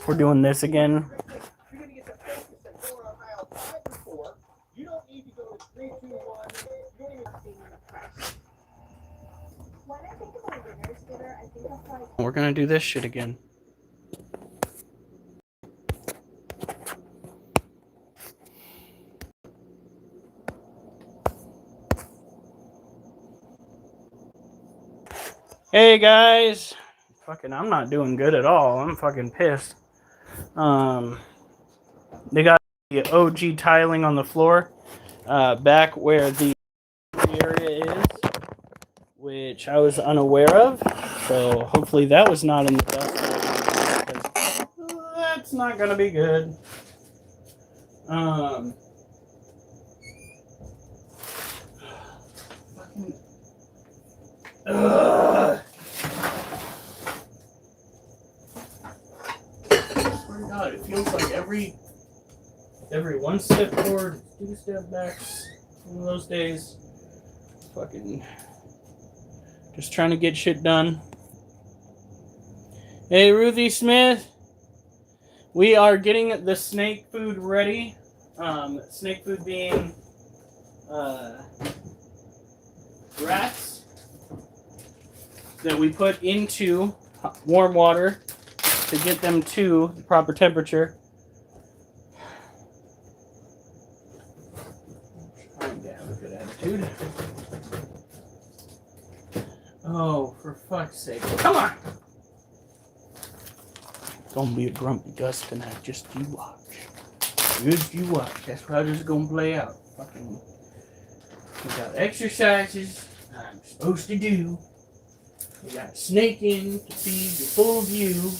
if we're doing this again. We're gonna do this shit again. Hey guys, fucking, I'm not doing good at all. I'm fucking pissed. They got the OG tiling on the floor, back where the area is, which I was unaware of. So hopefully that was not in the dust. That's not gonna be good. God, it feels like every one step forward, 2 step backs. One of those days, fucking just trying to get shit done. Hey, Ruthie Smith, we are getting the snake food ready. Snake food being rats that we put into warm water to get them to the proper temperature. Trying to have a good attitude. Oh, for fuck's sake. Come on! Gonna be a grumpy Gus tonight. Just you watch. Just you watch. That's how this is gonna play out. Fucking. We got exercises I'm supposed to do. We got snaking to see the full view.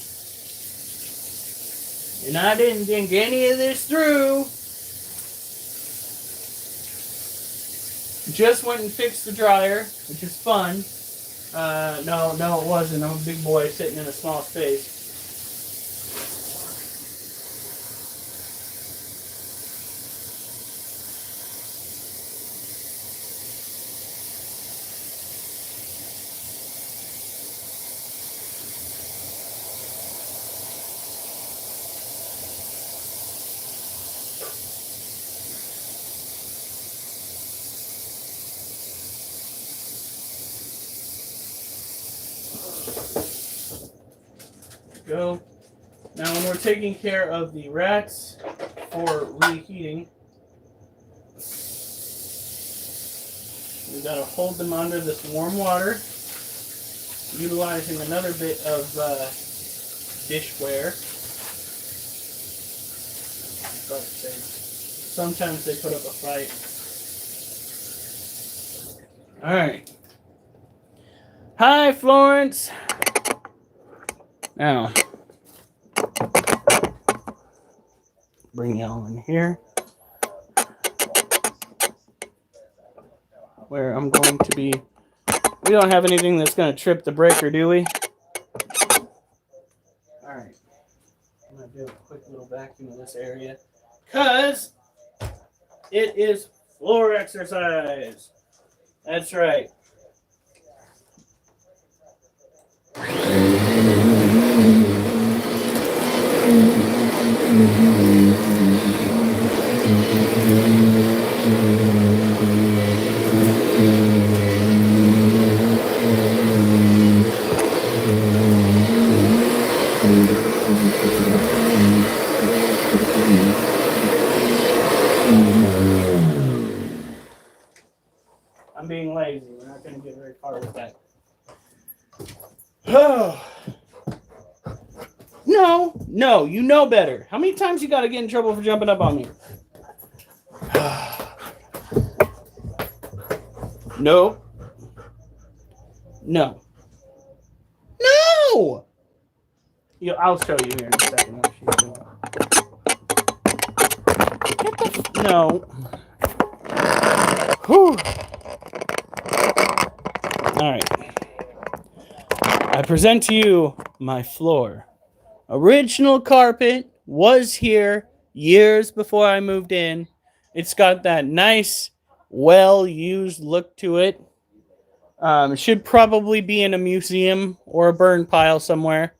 And I didn't think any of this through. Just went and fixed the dryer, which is fun. No, it wasn't. I'm a big boy sitting in a small space. Go. Now when we're taking care of the rats for reheating, we gotta hold them under this warm water, utilizing another bit of dishware. Sometimes they put up a fight. Alright. Hi, Florence. Now, bring y'all in here, where I'm going to be. We don't have anything that's going to trip the breaker, do we? Alright. I'm going to do a quick little vacuum of this area, because it is floor exercise. That's right. I'm being lazy. We're not going to get very far with that. Oh. No, you know better. How many times you got to get in trouble for jumping up on me? No. I'll show you here in a second what she's doing. No. Whew. All right. I present to you my floor. Original carpet was here years before I moved in. It's got that nice, well-used look to it. It should probably be in a museum or a burn pile somewhere.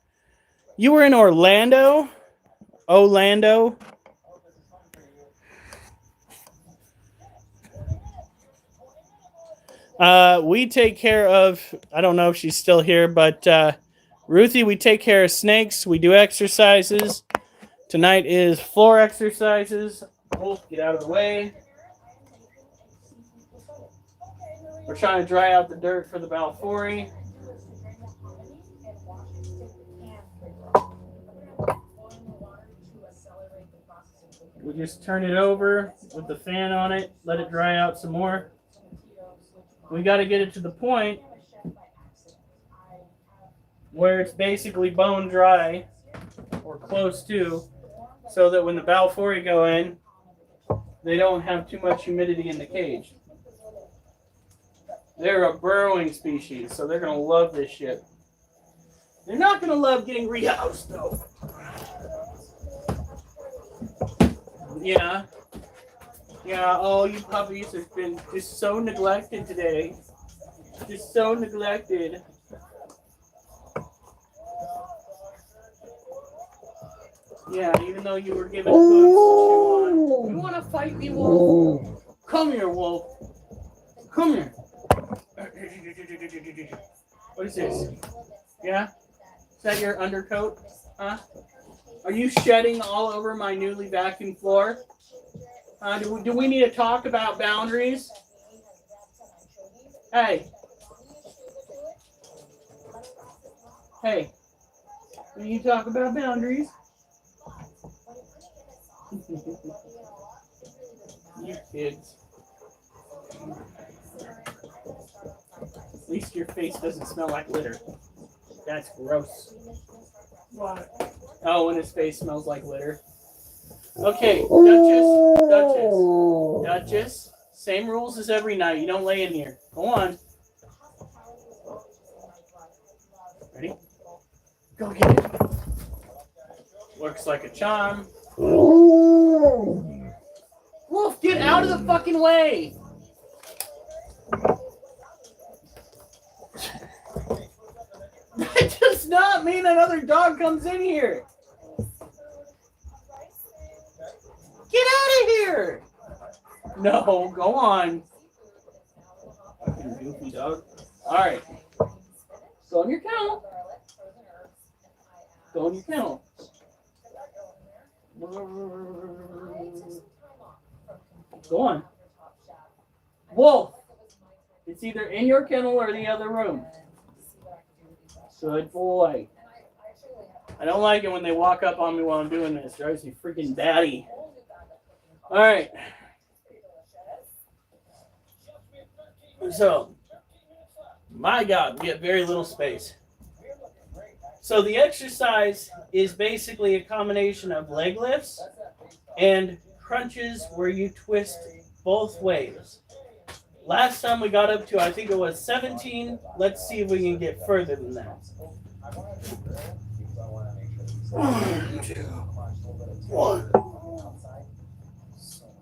You were in Orlando Orlando. We take care of, I don't know if she's still here, but Ruthie, we take care of snakes. We do exercises. Tonight is floor exercises. Wolf, get out of the way. We're trying to dry out the dirt for the Balfouri. We just turn it over with the fan on it, let it dry out some more. We got to get it to the point where it's basically bone dry or close to, so that when the Balfouri go in, they don't have too much humidity in the cage. They're a burrowing species, so they're going to love this shit. They're not going to love getting rehoused, though. Yeah. Yeah, oh, you puppies have been just so neglected today. Just so neglected. Yeah, even though you were given hooves to chew on. You want to fight me, Wolf? Come here, Wolf. Come here. What is this? Yeah? Is that your undercoat? Huh? Are you shedding all over my newly vacuumed floor? Do we need to talk about boundaries? Hey. Hey. We need to talk about boundaries. You kids. At least your face doesn't smell like litter. That's gross. What? Oh, when his face smells like litter. Okay, Duchess. Same rules as every night. You don't lay in here. Go on. Ready? Go get it. Looks like a charm. Wolf, get out of the fucking way! That does not mean another dog comes in here. Get out of here! No, go on. Fucking goofy dog. Alright. Go in your kennel. Go in your kennel. Go on. Wolf! It's either in your kennel or the other room. Good boy. I don't like it when they walk up on me while I'm doing this. It drives me freaking batty. Alright. So, my God, we have very little space. So the exercise is basically a combination of leg lifts and crunches where you twist both ways. Last time we got up to, I think it was 17. Let's see if we can get further than that. 1, 2, 1,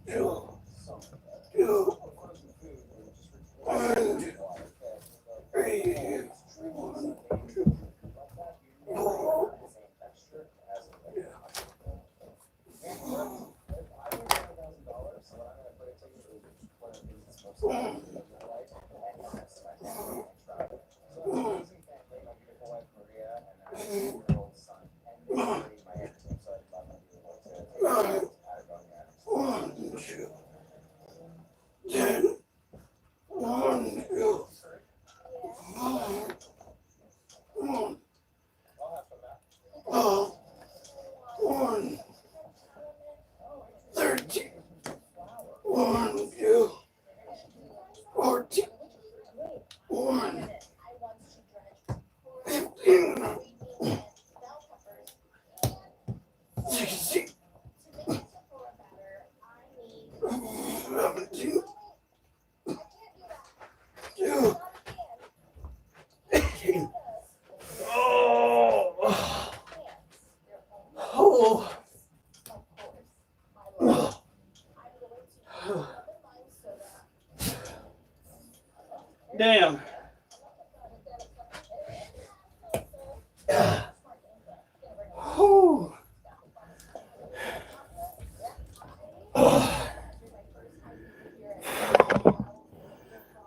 2, 2, 1, 2, 3, 1, 2, 4. Damn.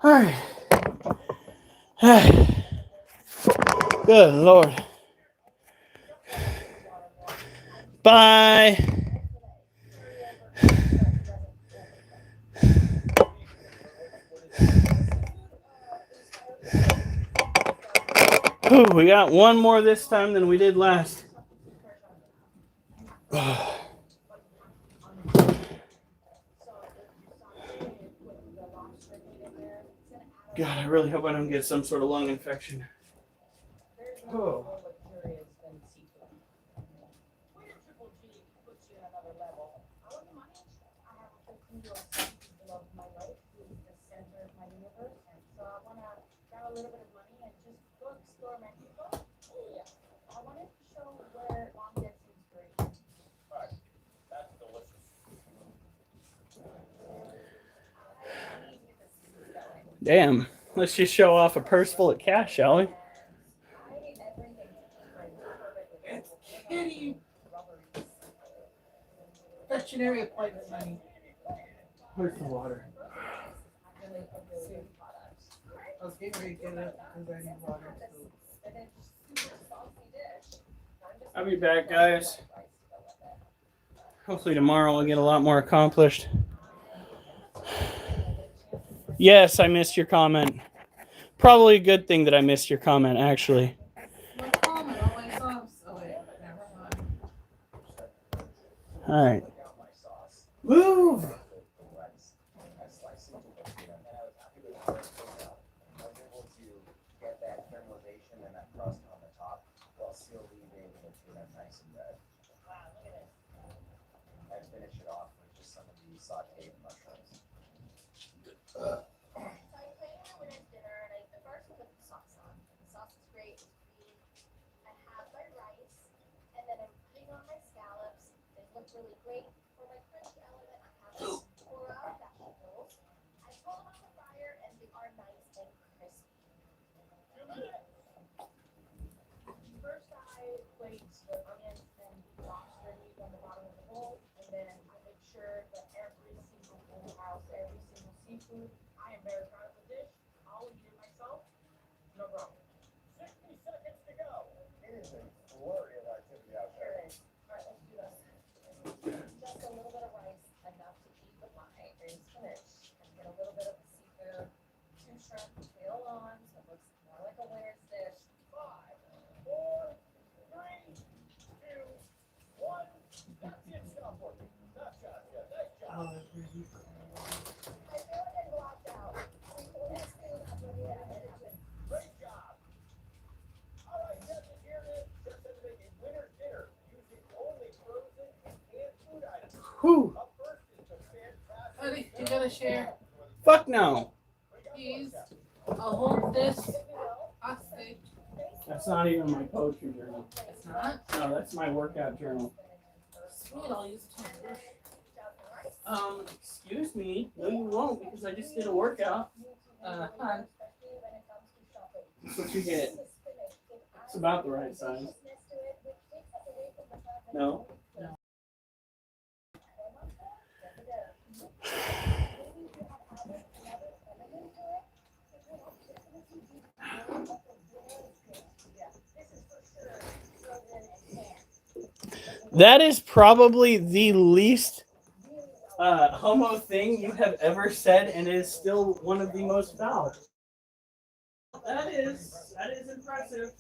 All right. Good Lord. Bye. Ooh, we got one more this time than we did last. God, I really hope I don't get some sort of lung infection. Oh. Damn. Let's just show off a purse full of cash, shall we? It's kitty veterinary appointment money. Where's the water? I was getting ready to get it because I need water. I'll be back, guys. Hopefully tomorrow I'll get a lot more accomplished. Yes, I missed your comment. Probably a good thing that I missed your comment, actually. My comment always off, so never mind. All right. Move! Whew. Honey, you gotta share. Fuck no. Please. I'll hold this hostage. That's not even my poetry journal. It's not? No, that's my workout journal. Sweet, I'll use it. Excuse me. No, you won't, because I just did a workout. Hun. That's what you get. It's about the right size. No? No. That is probably the least homo thing you have ever said, and it is still one of the most foul. That is impressive.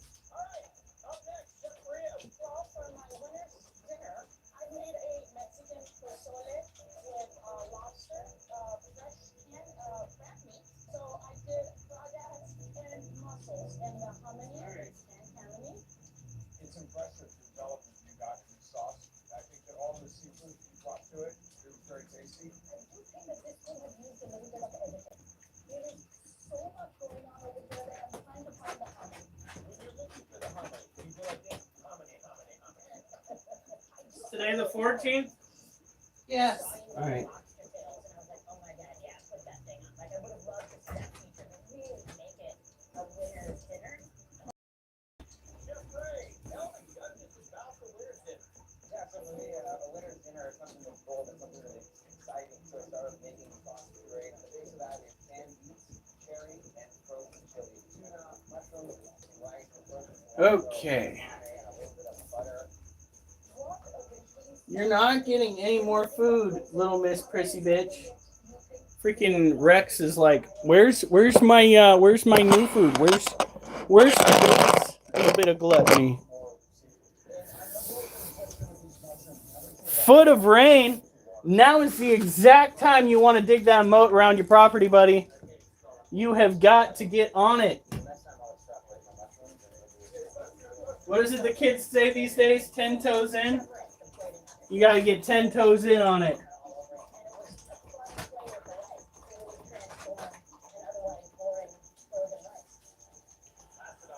Today the 14th? Yes. All right. Okay. You're not getting any more food, little Miss Prissy bitch. Freaking Rex is like, where's my new food? Where's today's little bit of gluttony? Foot of rain. Now is the exact time you want to dig that moat around your property, buddy. You have got to get on it. What is it the kids say these days? 10 toes in? You got to get 10 toes in on it.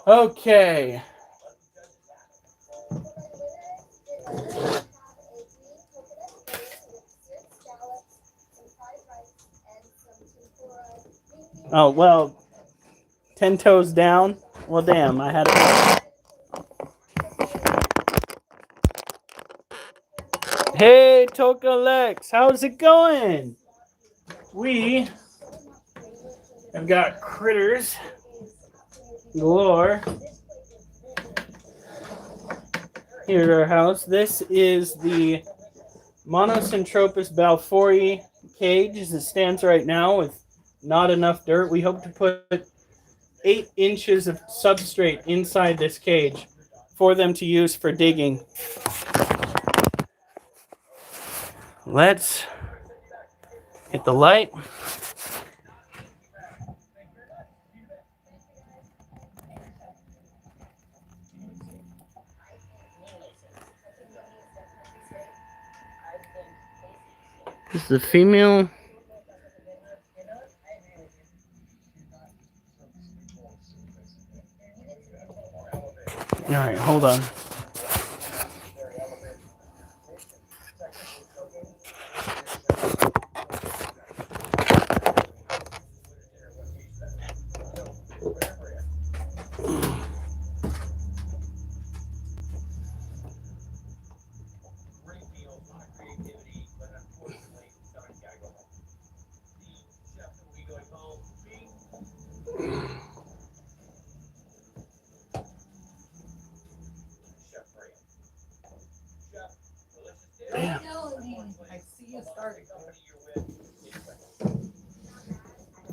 Okay. Oh, well, 10 toes down. Well, damn, I had it. Hey, Toka Lex, how's it going? We have got critters galore here at our house. This is the Monocentropas balfouri cage as it stands right now with not enough dirt. We hope to put 8 inches of substrate inside this cage for them to use for digging. Let's hit the light. This is the female. All right, hold on.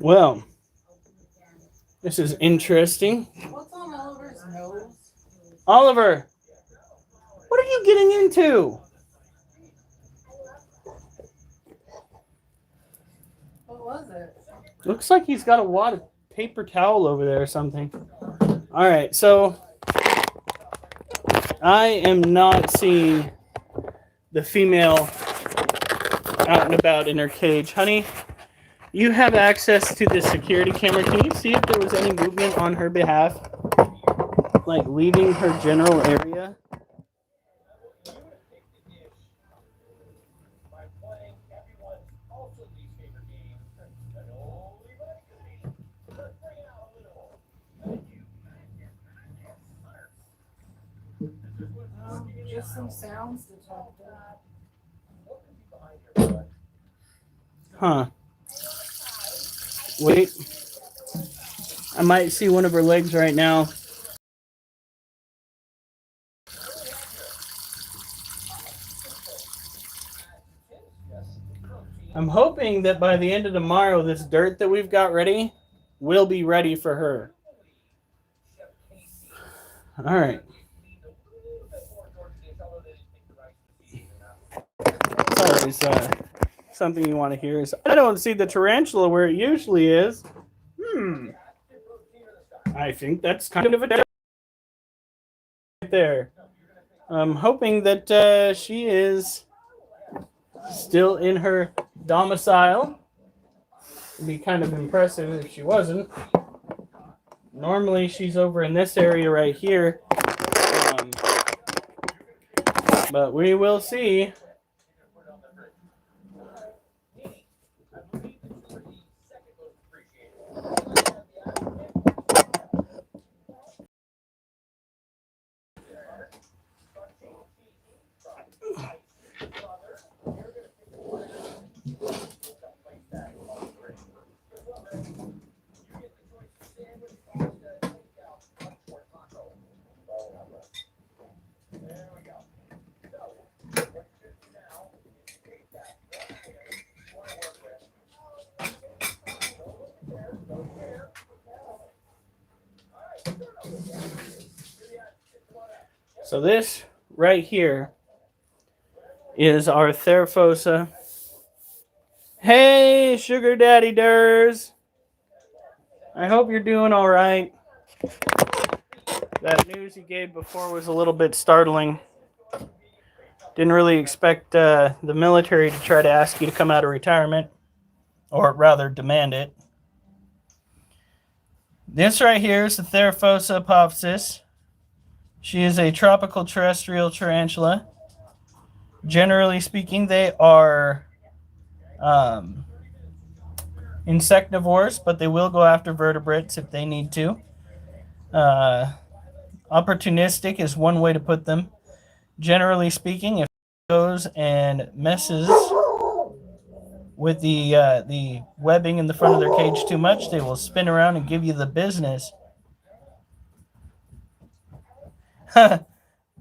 Well, this is interesting. What's on Oliver's nose? Oliver, what are you getting into? What was it? Looks like he's got a wad of paper towel over there or something. All right, so I am not seeing the female out and about in her cage. Honey, you have access to the security camera. Can you see if there was any movement on her behalf? Like leaving her general area? Just some sounds to talk to. Huh. Wait. I might see one of her legs right now. I'm hoping that by the end of tomorrow, this dirt that we've got ready will be ready for her. All right. It's always something you want to hear. Is I don't see the tarantula where it usually is. I think that's kind of a right there. I'm hoping that she is still in her domicile. It'd be kind of impressive if she wasn't. Normally she's over in this area right here. But we will see. So this right here is our Therafosa. Hey, Sugar Daddy Durs. I hope you're doing all right. That news you gave before was a little bit startling. Didn't really expect the military to try to ask you to come out of retirement, or rather demand it. This right here is the Therafosa apophysis. She is a tropical terrestrial tarantula. Generally speaking, they are insectivores, but they will go after vertebrates if they need to. Opportunistic is one way to put them. Generally speaking, if it goes and messes with the webbing in the front of their cage too much, they will spin around and give you the business.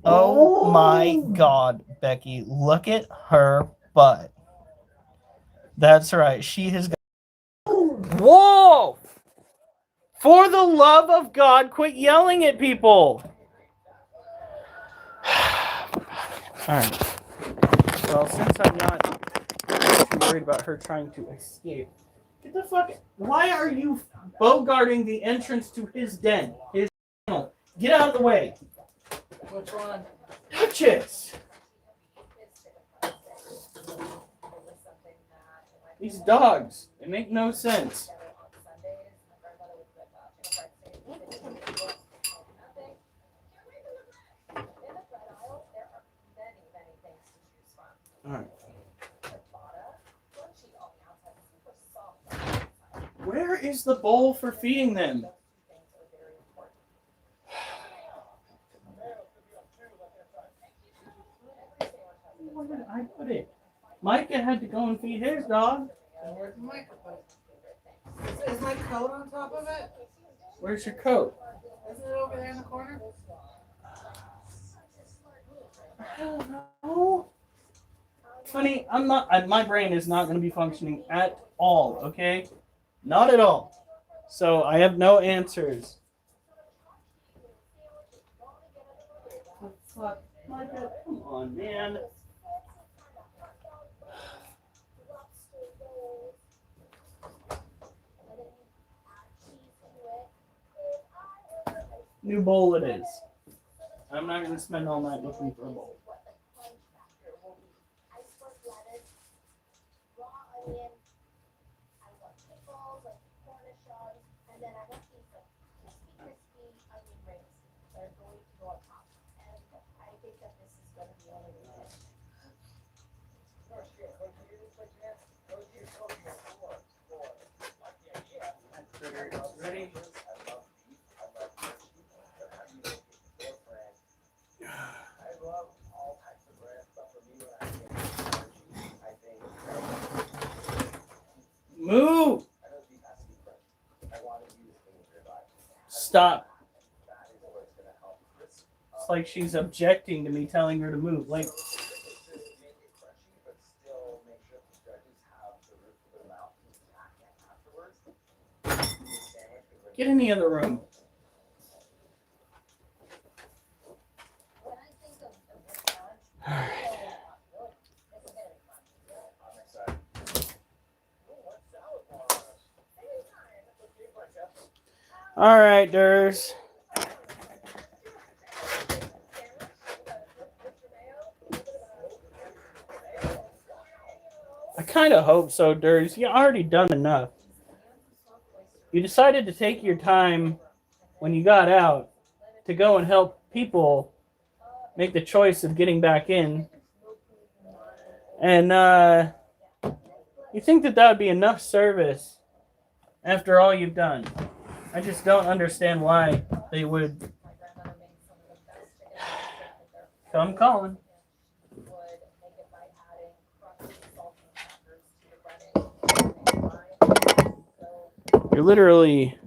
Oh my God, Becky, look at her butt. That's right, she has got... Whoa! For the love of God, quit yelling at people! Alright. Well, since I'm not too worried about her trying to escape, get the fuck... Why are you bogarting the entrance to his den? His tunnel? Get out of the way! Which one? Duchess! These dogs, they make no sense. Alright. Where is the bowl for feeding them? Where did I put it? Micah had to go and feed his dog. And where's Micah put? Is my coat on top of it? Where's your coat? Isn't it over there in the corner? I don't know. Honey, my brain is not going to be functioning at all, okay? Not at all. So I have no answers. Oh, fuck. Micah, come on, man. New bowl it is. I'm not going to spend all night looking for a bowl. Ready? Move! Stop. It's like she's objecting to me telling her to move. Like, get in the other room. Alright. Alright, Durs. I kind of hope so, Durs. You already done enough. You decided to take your time when you got out to go and help people make the choice of getting back in. And you think that would be enough service after all you've done. I just don't understand why they would come calling. You're literally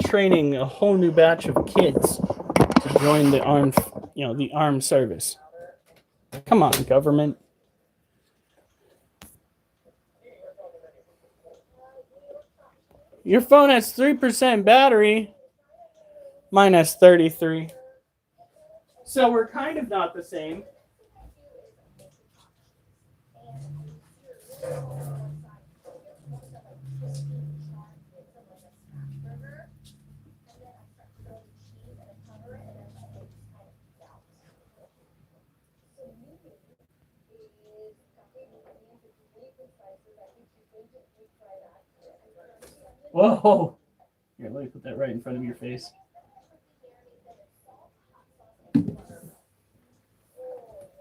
training a whole new batch of kids to join the armed service. Come on, government. Your phone has 3% battery. Mine has 33. So we're kind of not the same. Whoa. Here, let me put that right in front of your face.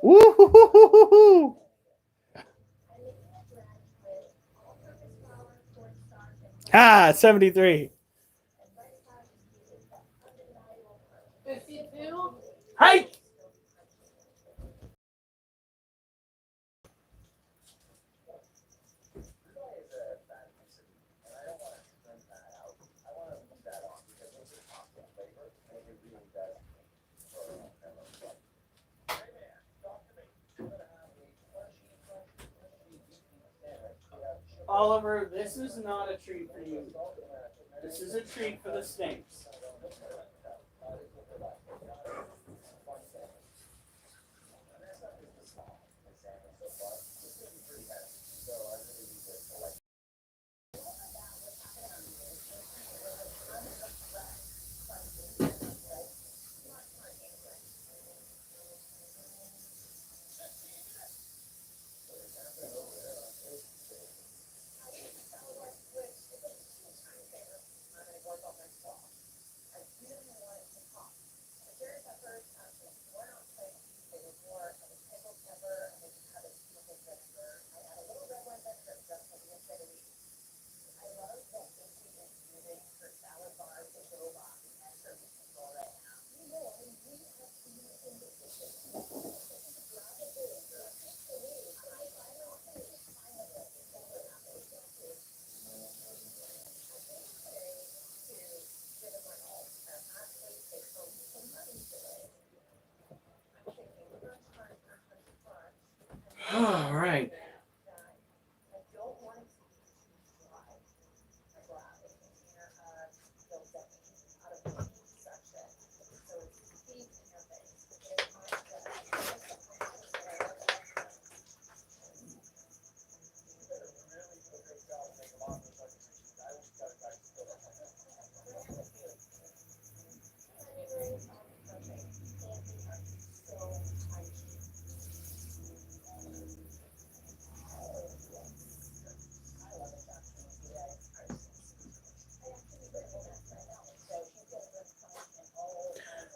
Woo-hoo-hoo-hoo-hoo! Ah, 73. 52? Hi! Oliver, this is not a treat for you. This is a treat for the snakes. All right.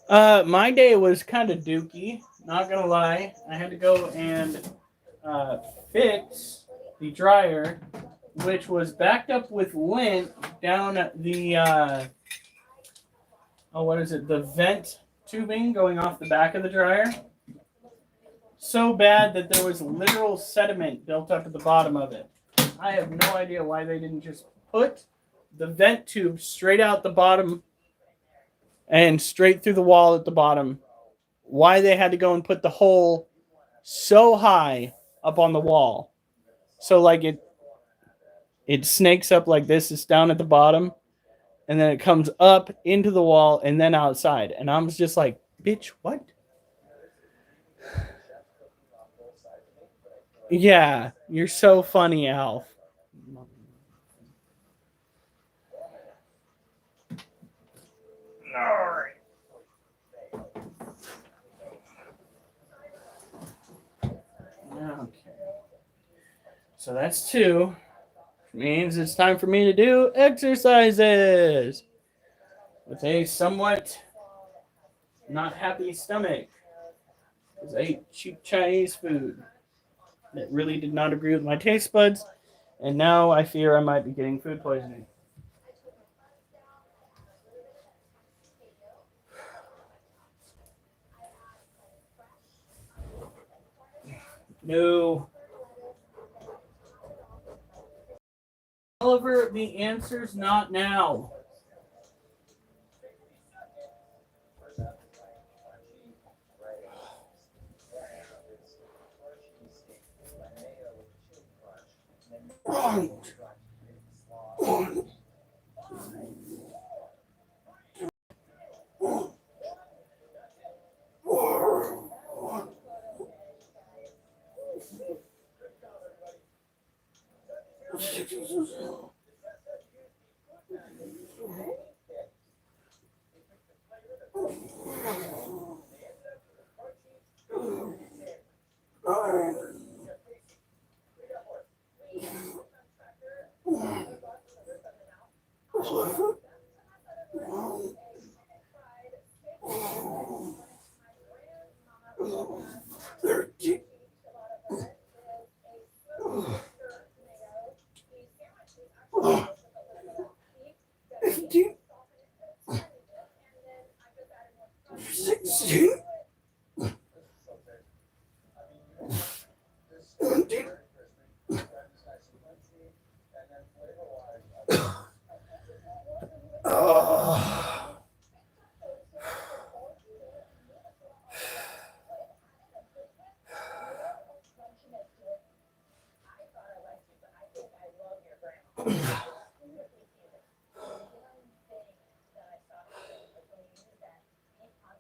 My day was kind of dookie. Not gonna lie, I had to go and uh, fix the dryer, which was backed up with lint down the what is it? The vent tubing going off the back of the dryer. So bad that there was literal sediment built up at the bottom of it. I have no idea why they didn't just put the vent tube straight out the bottom and straight through the wall at the bottom. Why they had to go and put the hole so high up on the wall. So like it snakes up like this, it's down at the bottom, and then it comes up into the wall and then outside. And I was just like, bitch, what? Yeah, you're so funny, Alf. Alright. Okay. So that's 2. Which means it's time for me to do exercises with a somewhat not happy stomach. Because I ate cheap Chinese food that really did not agree with my taste buds, and now I fear I might be getting food poisoning. No. Oliver, the answer's not now.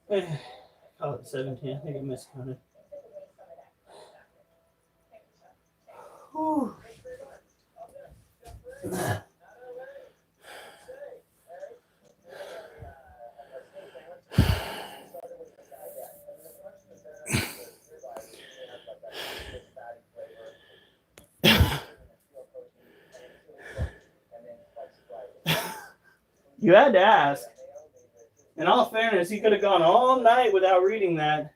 Call it 17. I think I miscounted. Whew. You had to ask. In all fairness, he could have gone all night without reading that.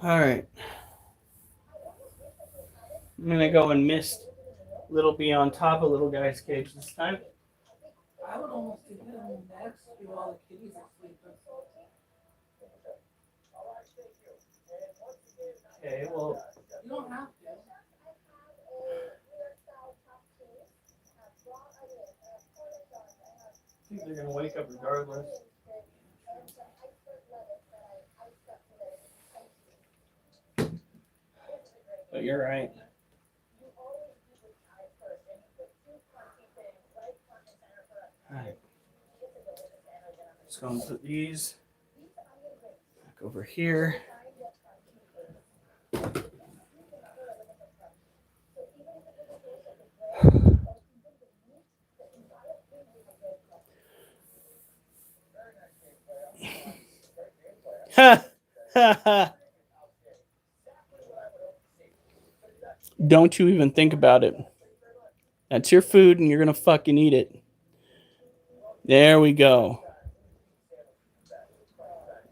All right. I'm going to go and mist Little B on top of Little Guy's cage this time. I would almost do him next to all the kitties are sleeping. Okay, well. You don't have to. I think they're going to wake up regardless. But you're right. Alright. Just going to put these back over here. Ha! Ha ha! Don't you even think about it. That's your food and you're going to fucking eat it. There we go.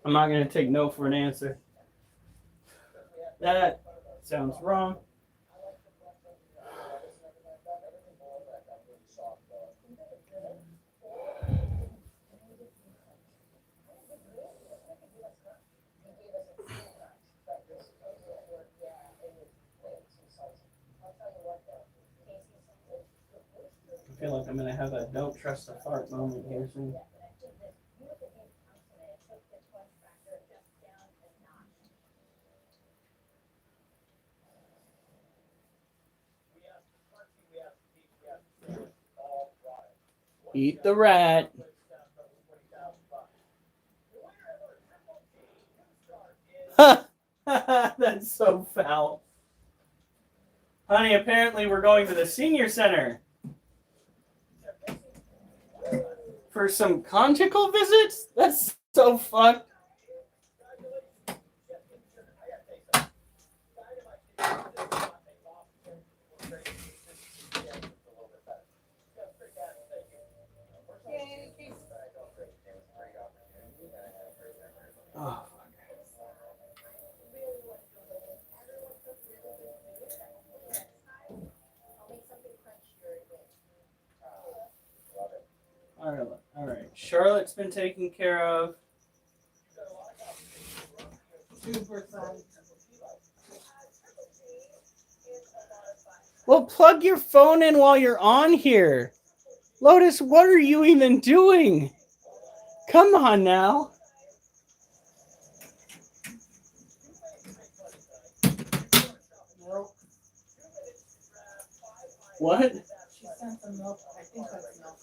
I'm not going to take no for an answer. That sounds wrong. I feel like I'm going to have a don't trust the fart moment here soon. Eat the rat. Ha! That's so foul. Honey, apparently we're going to the senior center. For some conjugal visits? That's so fucked. Oh, all right. Charlotte's been taken care of. Well, plug your phone in while you're on here. Lotus, what are you even doing? Come on now. Milk. What? She sent some milk. I think that's milk.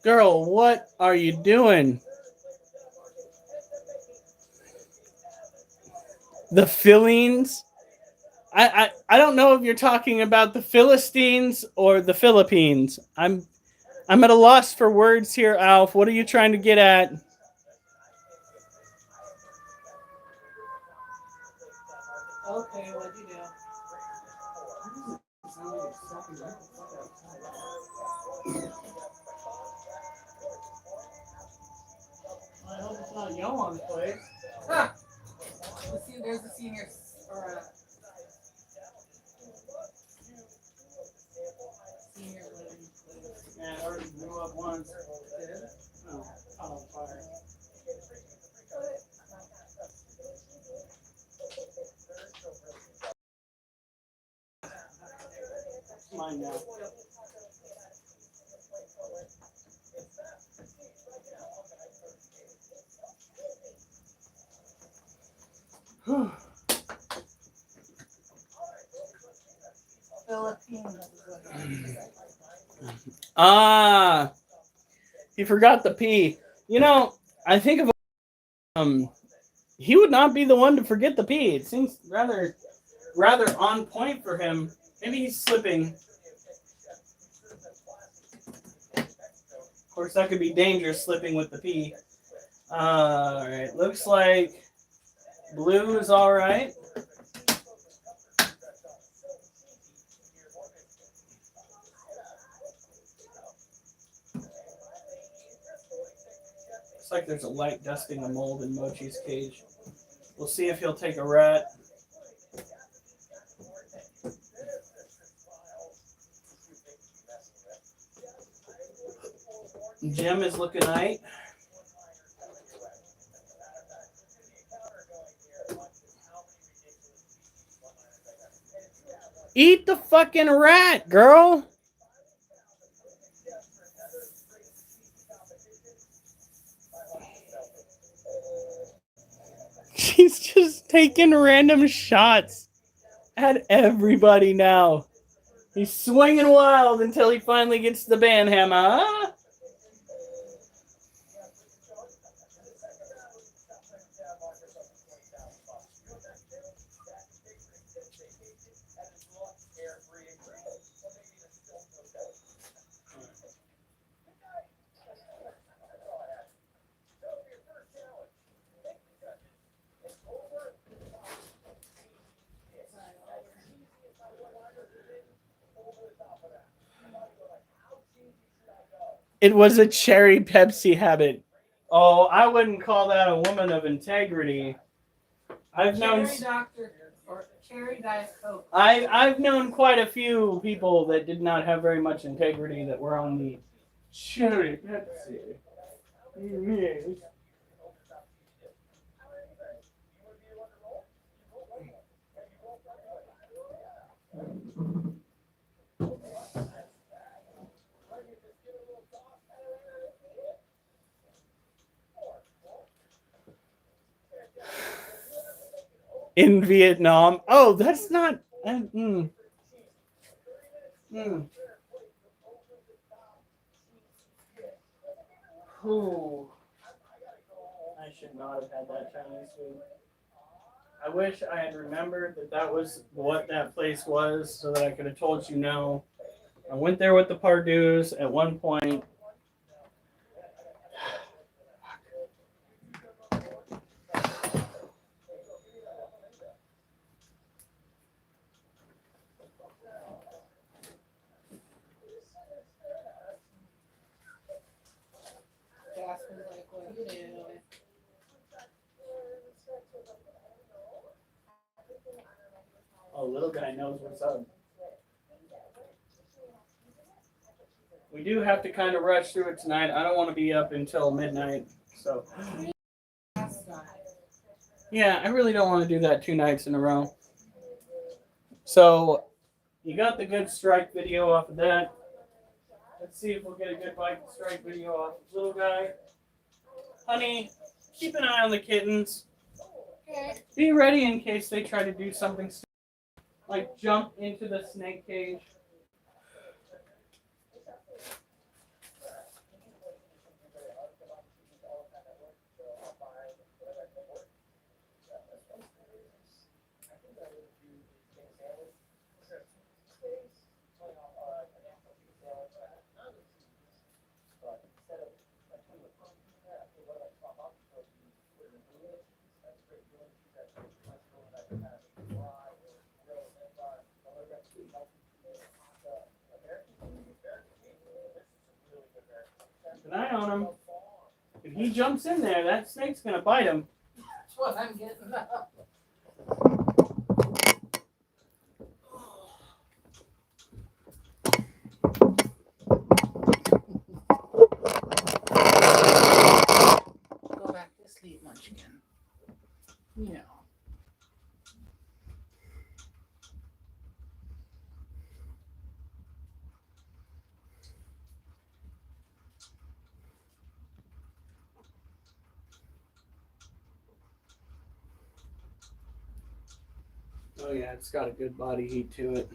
Girl, what are you doing? The fillings? I don't know if you're talking about the Philistines or the Philippines. I'm at a loss for words here, Alf. What are you trying to get at? Okay, what'd you do? I hope it's not Johan's place. Ah! There's a senior or a senior living place. Yeah, I already blew up once. Did it? Oh, caught on fire. It's mine now. Whew. Philippines. Ah, he forgot the P. You know, I think of he would not be the one to forget the P. It seems rather on point for him. Maybe he's slipping. Of course, that could be dangerous slipping with the P. All right, looks like blue is all right. Looks like there's a light dusting of mold in Mochi's cage. We'll see if he'll take a rat. Jim is looking right. Eat the fucking rat, girl. She's just taking random shots at everybody now. He's swinging wild until he finally gets the band hammer. Ah! It was a cherry Pepsi habit. Oh, I wouldn't call that a woman of integrity. I've known Cherry Doctor or Cherry Diet Coke. I've known quite a few people that did not have very much integrity that were on the cherry Pepsi. Yes. In Vietnam. Oh, that's not. Ooh. I should not have had that Chinese food. I wish I had remembered that was what that place was so that I could have told you no. I went there with the Pardoos at one point. Jasper's like, what you doing? Oh, little guy knows what's up. We do have to kind of rush through it tonight. I don't want to be up until midnight. So, yeah, I really don't want to do that 2 nights in a row. So, you got the good strike video off of that. Let's see if we'll get a good bike strike video off of little guy. Honey, keep an eye on the kittens. Okay. Be ready in case they try to do something stupid, like jump into the snake cage. Keep an eye on him. If he jumps in there, that snake's gonna bite him. That's what I'm getting up. Go back to sleep, Munchkin. Yeah. Oh yeah, it's got a good body heat to it.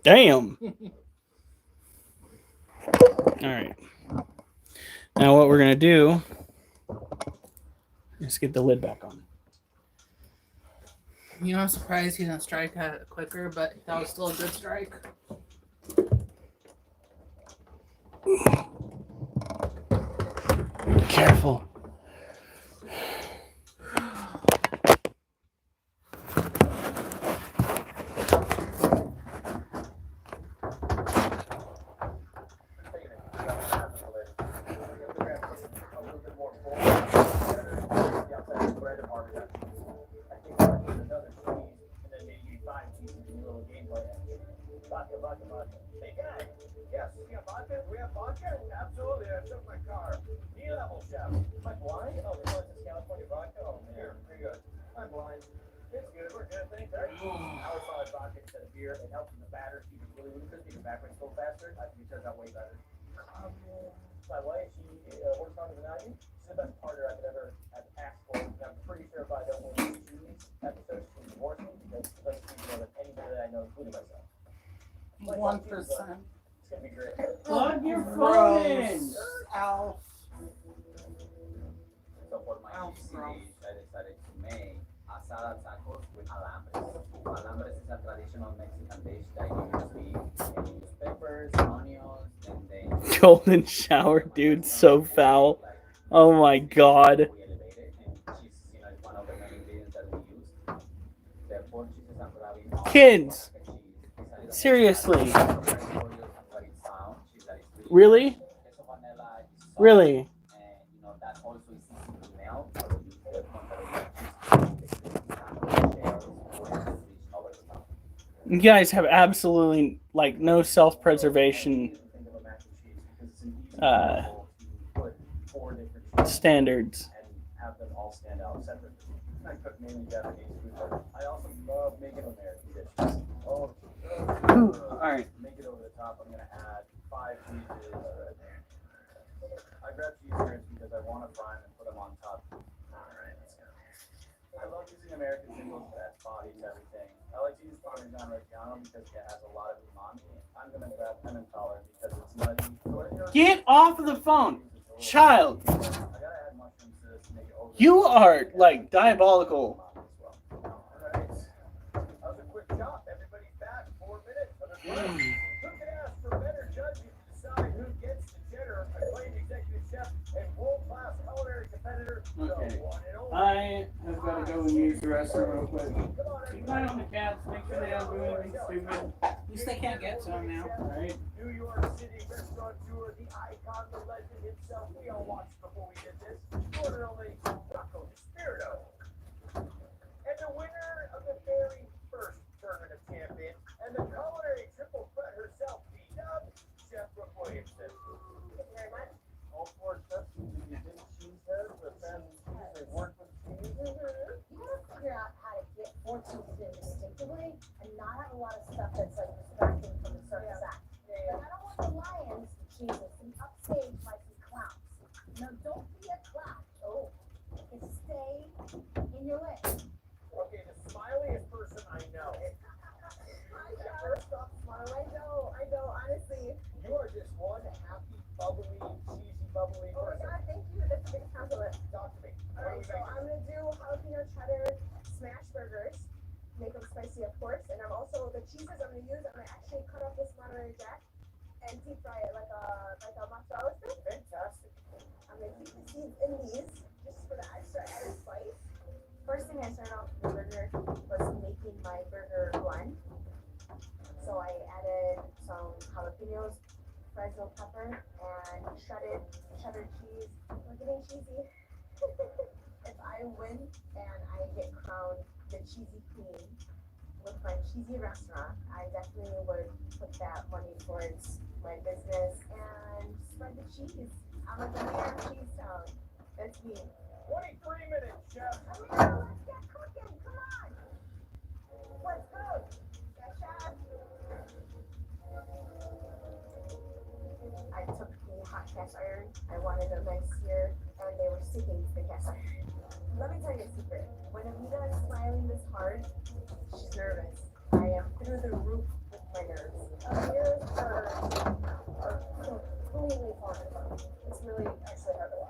Damn. All right. Now what we're gonna do is get the lid back on. You know, I'm surprised he didn't strike at it quicker, but that was still a good strike. Careful. Hey guys, yes, we have vodka. We have vodka. Absolutely, I took my car. D-level chef. My blind? Oh, we want this California vodka. Oh, here, pretty good. I'm blind. It's good. We're good. Thanks. I always thought like vodka instead of beer. It helps in the batter keep it really crispy. Your back go faster. I think it turns out way better. My wife, she works on than I do. She's the best partner I could ever have asked for. And I'm pretty sure if I don't win these episodes, she'll divorce me because she doesn't speak more than anybody that I know, including myself. 1%. It's gonna be great. Plug your phone in. Alf. So for my dish, I decided to make asada tacos with alambres. Alambres is a traditional Mexican dish that you use peppers, onions, and then Golden shower, dude, so foul. Oh my god. we elevate it. And cheese, is one of the main ingredients that we use. The pork cheese is a Kids, seriously. Really? Really? And that also is easy to melt. You guys have absolutely like no self-preservation standards. And have them all stand out separately. I cook mainly Japanese food, but I also love making American dishes. Oh, All right. make it over the top. I'm gonna add 5 cheeses. I grab cheese curds because I want to fry them and put them on top. All right, let's go. I love using American singles, fats, bodies, everything. I like to use Parmesan Reggiano because it has a lot of umami. I'm gonna grab Emmentaler because it's nutty. Get off of the phone, child. I gotta add mushrooms to this to make it over. You are like diabolical. Alright. That was a quick chop. Everybody's back. 4 minutes of the break. Who can ask for better judges to decide who gets the cheddar? Acclaimed executive chef and world-class culinary competitor, Okay. the one and only. I have got to go and use the restroom real quick. Keep an eye on the cats. Make sure they don't do anything stupid. At least they can't get to him now. All right. New York City restaurateur, the icon, the legend himself. We all watched before we did this. Literally, Taco Spirito. And the winner of the very first tournament of champions, and the culinary triple threat herself, the dubbed Chef Brooke Williamson. Thank you very much. All 4 chefs who do the big cheese heads, the fancy cheese, they work with cheese. You gotta figure out how to get 4 cheeses in distinctively and not have a lot of stuff that's like distracting from the surface act. And I don't want the lions, the cheeses, to be upstaged by some clowns. No, don't be a clown. Oh, and stay in your lane. Well, Okay, the smiliest person I know. Hi, Chef. Stop smiling. I know, honestly. You are just one happy, bubbly, cheesy, bubbly Oh my person. God, thank you. That's a big compliment. Talk to me. What are Alright, we so making? I'm gonna do jalapeno cheddar smash burgers. Make them spicy, of course. And I'm also, the cheeses I'm gonna use, I'm gonna actually cut off this Monterey Jack and deep fry it like a mozzarella stick. Fantastic. I'm gonna keep the seeds in these just for the extra added spice. First thing I started off with the burger was making my burger blend. So I added some jalapenos, Fresno pepper, and shredded cheddar cheese. We're getting cheesy. If I win and I get crowned the cheesy queen with my cheesy restaurant, I definitely would put that money towards my business and spread the cheese. I'm like the mayor of Cheese Town. That's me. 23 minutes, Chef. Amira, let's get cooking. Come on. Let's go. Yes, chef. I took the hot cast iron. I wanted a nice sear, and they were sticking to the cast iron. Let me tell you a secret. When Amita is smiling this hard, she's nervous. I am through the roof with my nerves. Amira's nerves are completely falling apart. It's really actually hard to watch.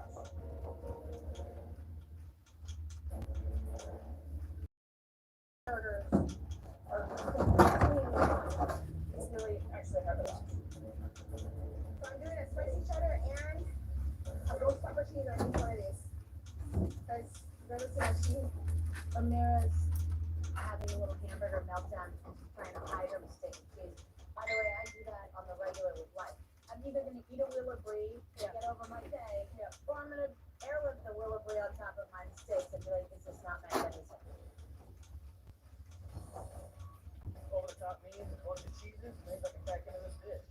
Burgers are completely fine. It's really actually hard to watch. So I'm doing a spicy cheddar and a roast pepper cheese on each one of these. Because notice that Amira's having a little hamburger meltdown and she's trying to hide her mistake of cheese. By the way, I do that on the regular with life. I'm either gonna eat a wheel of brie to get over my day, or I'm gonna airlift the wheel of brie on top of my mistakes and be like, this is not magnificent. Over the top means a bunch of cheeses, maybe I can pack into this dish.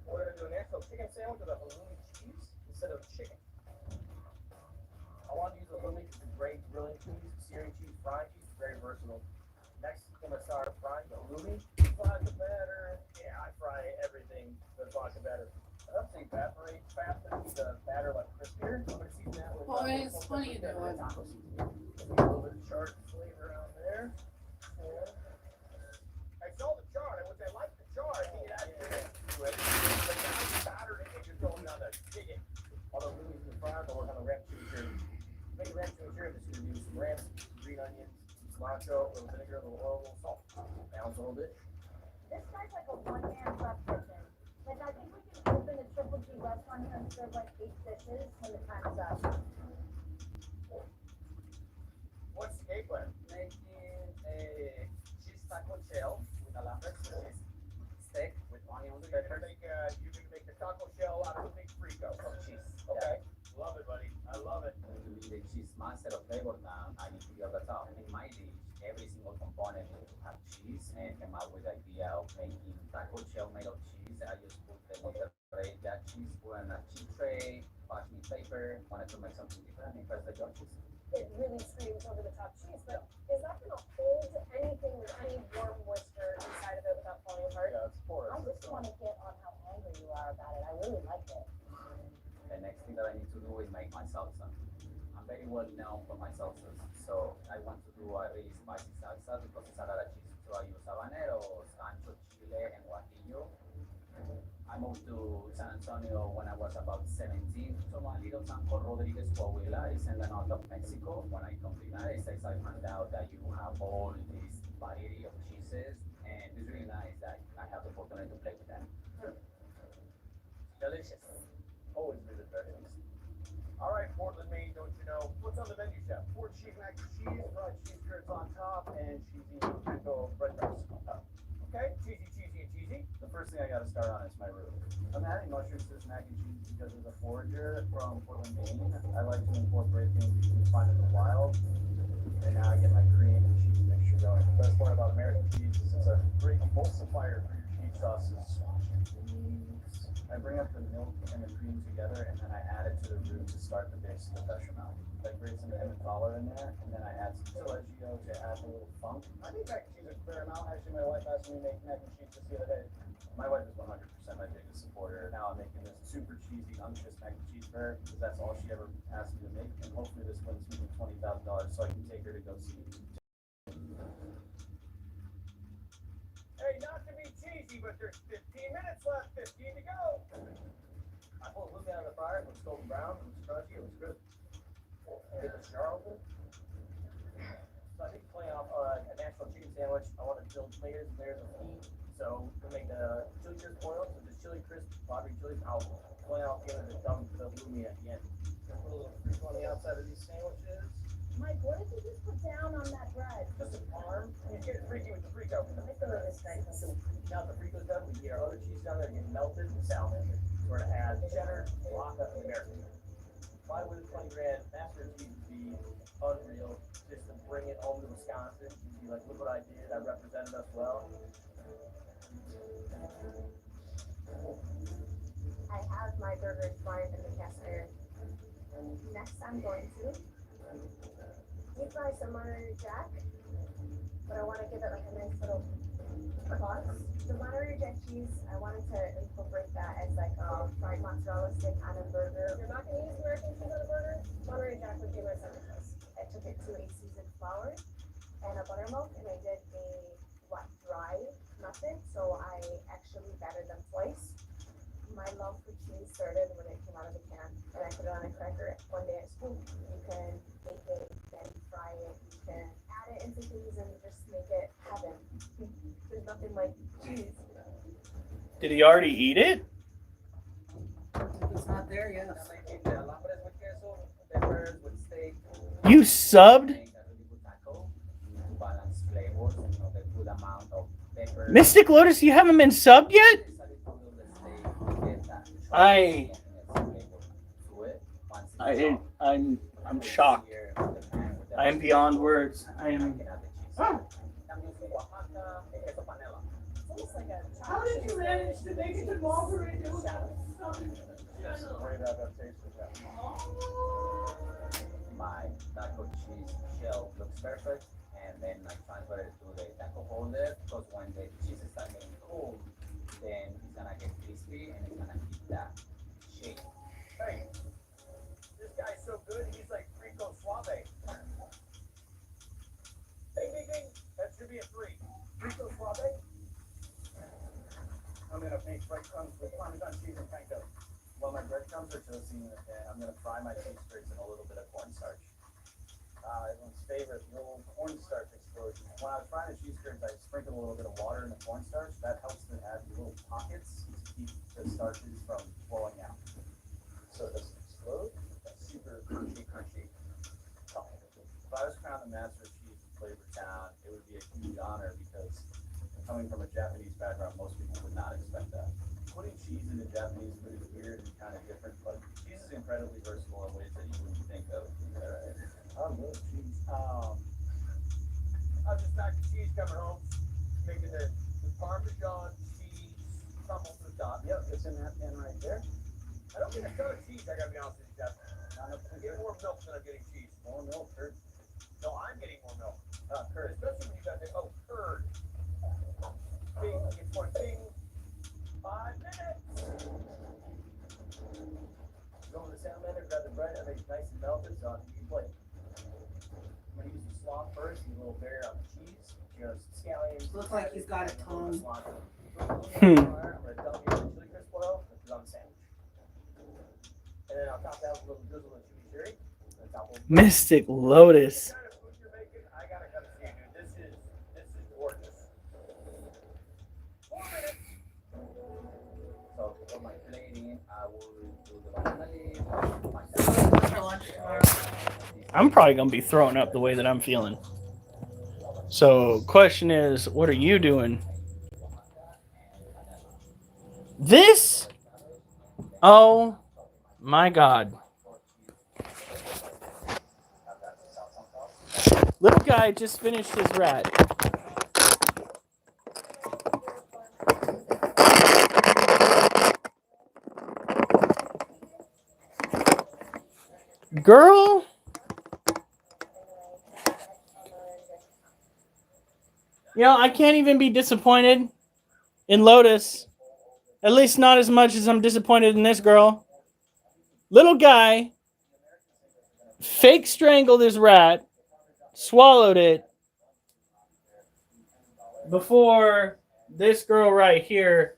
We're gonna do an actual chicken sandwich with a halloumi cheese instead of chicken. I want to use halloumi because it's a great grilling cheese, searing cheese, frying cheese, very versatile. Next, I'm gonna start frying the halloumi. Vodka batter. Yeah, I fry everything with vodka batter. I love to evaporate faster, keep the batter like crispier. I'm gonna season that with. Well, it's funny though. A little bit of charred flavor on there. Yeah. I saw the chard, which I like the chard. He added to it. But now the batter and you're throwing on the chicken. Although we need to fry, but we're gonna wrap chimichurri. Make a wrap chimichurri. I'm just gonna do some ramps, some green onions, some cilantro, a little vinegar, a little oil, a little salt. Balance a little bit. This guy's like a one-man prep kitchen. Like, I think we can open a Triple G restaurant here and serve like 8 dishes when the time is up. What's the game plan? Making a cheese taco shell with alambres, which is steak with onions, So you're peppers, gonna make the taco shell out of a big frico. of cheese. Okay. Love it, buddy. I love it. To be the cheese master of flavor down, I need to be on the top. In my dish, every single component needs to have cheese, and came up with the idea of making taco shell made of cheese. I just put the Monterey Jack cheese, put in a cheese tray, parchment paper. Wanted to make something different, impress the judges. It really screams over the top cheese, but is that gonna hold anything with any warm moisture inside of it without falling apart? Yeah, it's porous. I just wanna get on how angry you are about it. I really like it. The next thing that I need to do is make my salsa. I'm very well known for my salsas, so I want to do a really spicy salsa because it's a lot of cheese. So I use habaneros, ancho, chile, and guajillo. I moved to San Antonio when I was about 17 to my little town called Rodriguez, Coahuila. It's in the north of Mexico. When I come to the United States, I found out that you have all this variety of cheeses, and it's really nice that I have the opportunity to play with them. Delicious. Always visit Veterans. All right, Portland, Maine, don't you know? What's on the menu, Chef? 4 cheese mac and cheese, fried cheese curds on top, and cheesy pinto breadcrumbs on top. Okay, cheesy, cheesy, and cheesy. The first thing I gotta start on is my roux. I'm adding mushrooms to this mac and cheese because as a forager from Portland, Maine, I like to incorporate things that you can find in the wild. And now I get my cream and cheese mixture going. The best part about American cheese is it's a great emulsifier for your cheese sauces. I bring up the milk and the cream together, and then I add it to the roux to start the base of the bechamel. I grate some Emmentaler in there, and then I add some taleggio to add a little funk. I think mac and cheese is a fair amount. Actually, my wife asked me to make mac and cheese just the other day. My wife is 100% my biggest supporter. Now I'm making this super cheesy, unctuous mac and cheese for her because that's all she ever asked me to make, and hopefully this wins me $20,000 so I can take her to go see but there's 15 minutes left. 15 to go. I pulled Luke out of the fryer. It looks golden brown. It looks crunchy. It looks good. Get the snarl open. So I think playing off a national chicken sandwich, I want to build layers and layers of heat. So we'll make the chili crisp oil. So the chili crisp, barbecue chili, I'll play off the other dump the bloomy at the end. Put a little sprinkle on the outside of these sandwiches. Mike, what did you just put down on that bread? Just some parm. You get freaky with the frico. I feel like it's nice. So now the frico's done, we get our other cheese down there, get melted and salmon. We're gonna add cheddar, Oaxaca, and American. Why would a 20 grand master cheese be unreal? Just to bring it home to Wisconsin and be like, look what I did. I represented us well. I have my burgers fried in the cast iron. Next, I'm going to deep fry some Monterey Jack, but I want to give it like a nice little buzz. The Monterey Jack cheese, I wanted to incorporate that as like a fried mozzarella stick on a burger. If you're not going to use American cheese on a burger, Monterey Jack would be my second choice. I took it to a seasoned flour and a buttermilk, and I did a wet dry method, so I actually battered them twice. My love for cheese started when it came out of the can, and I put it on a cracker one day at school. You can bake it, then fry it, you can add it into things and just make it heaven. There's nothing like cheese. Did he already eat it? If it's not there, yes. Alambres with queso, peppers with steak. You subbed? Balance flavors, the good amount of pepper. Mystic Lotus, you haven't been subbed yet? I'm shocked. I am beyond words. I am. How did you manage to make it to Monterey? Great adaptation. My taco cheese shell looks perfect, and then I transfer it to the taco holder because when the cheese starts getting cold, then it's gonna get crispy and it's gonna keep that shape. Hey, this guy's so good, he's like Frico Suave. Ding, ding, ding. That should be a 3. Frico Suave. I'm gonna make breadcrumbs with Parmesan cheese and panko. While my breadcrumbs are toasting, I'm gonna fry my cheese sticks in a little bit of cornstarch. Everyone's favorite little cornstarch explosion. When I was frying the cheese curds, I sprinkled a little bit of water in the cornstarch. That helps to add little pockets to keep the starches from flowing out. So it doesn't explode. That's super crunchy. If I was crowned the master of cheese in Flavor Town, it would be a huge honor because coming from a Japanese background, most people would not expect that. Putting cheese into Japanese food is weird and kind of different, but cheese is incredibly versatile in ways that you wouldn't think of. I love cheese. I was just back to cheese coming home, making the Parmesan cheese crumble to the top. Yep, it's in that pan right there. I don't get a ton of cheese, I gotta be honest with you, Jeff. I'm getting more milk than I'm getting cheese. More milk, curd. No, I'm getting more milk. Curd. Especially when you got the, curd. Bing, it's one bing. 5 minutes. Go to the salamander, grab the bread, and make it nice and melted. So you can play. I'm gonna use the slaw first, and a little barrier on the cheese. Just scallions. Looks like he's got a tongue. I'm gonna dump in the chili crisp oil and put it on the sandwich. And then I'll top that with a little drizzle of chimichurri. And top over. Mystic Lotus. What kind of food you're making, I gotta come see you, dude. This is gorgeous. 4 minutes. So for my plating, I will do the banana leaf, my For lunch tomorrow. I'm probably going to be throwing up the way that I'm feeling. So, question is, what are you doing? This? Oh my God. Little guy just finished his rat. Girl? You know, I can't even be disappointed in Lotus. At least not as much as I'm disappointed in this girl. Little guy fake strangled his rat, swallowed it before this girl right here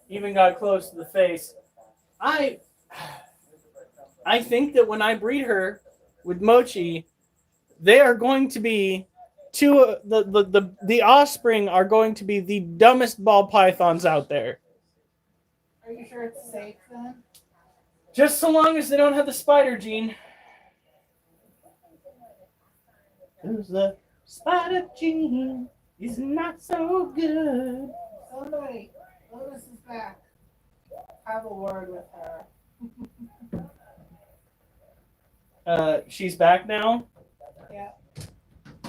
even got close to the face. I think that when I breed her with Mochi, they are going to be the offspring are going to be the dumbest ball pythons out there. Are you sure it's safe then? Just so long as they don't have the spider gene. Cause the spider gene is not so good. Somebody, Lotus is back. Have a word with her. She's back now. Yeah.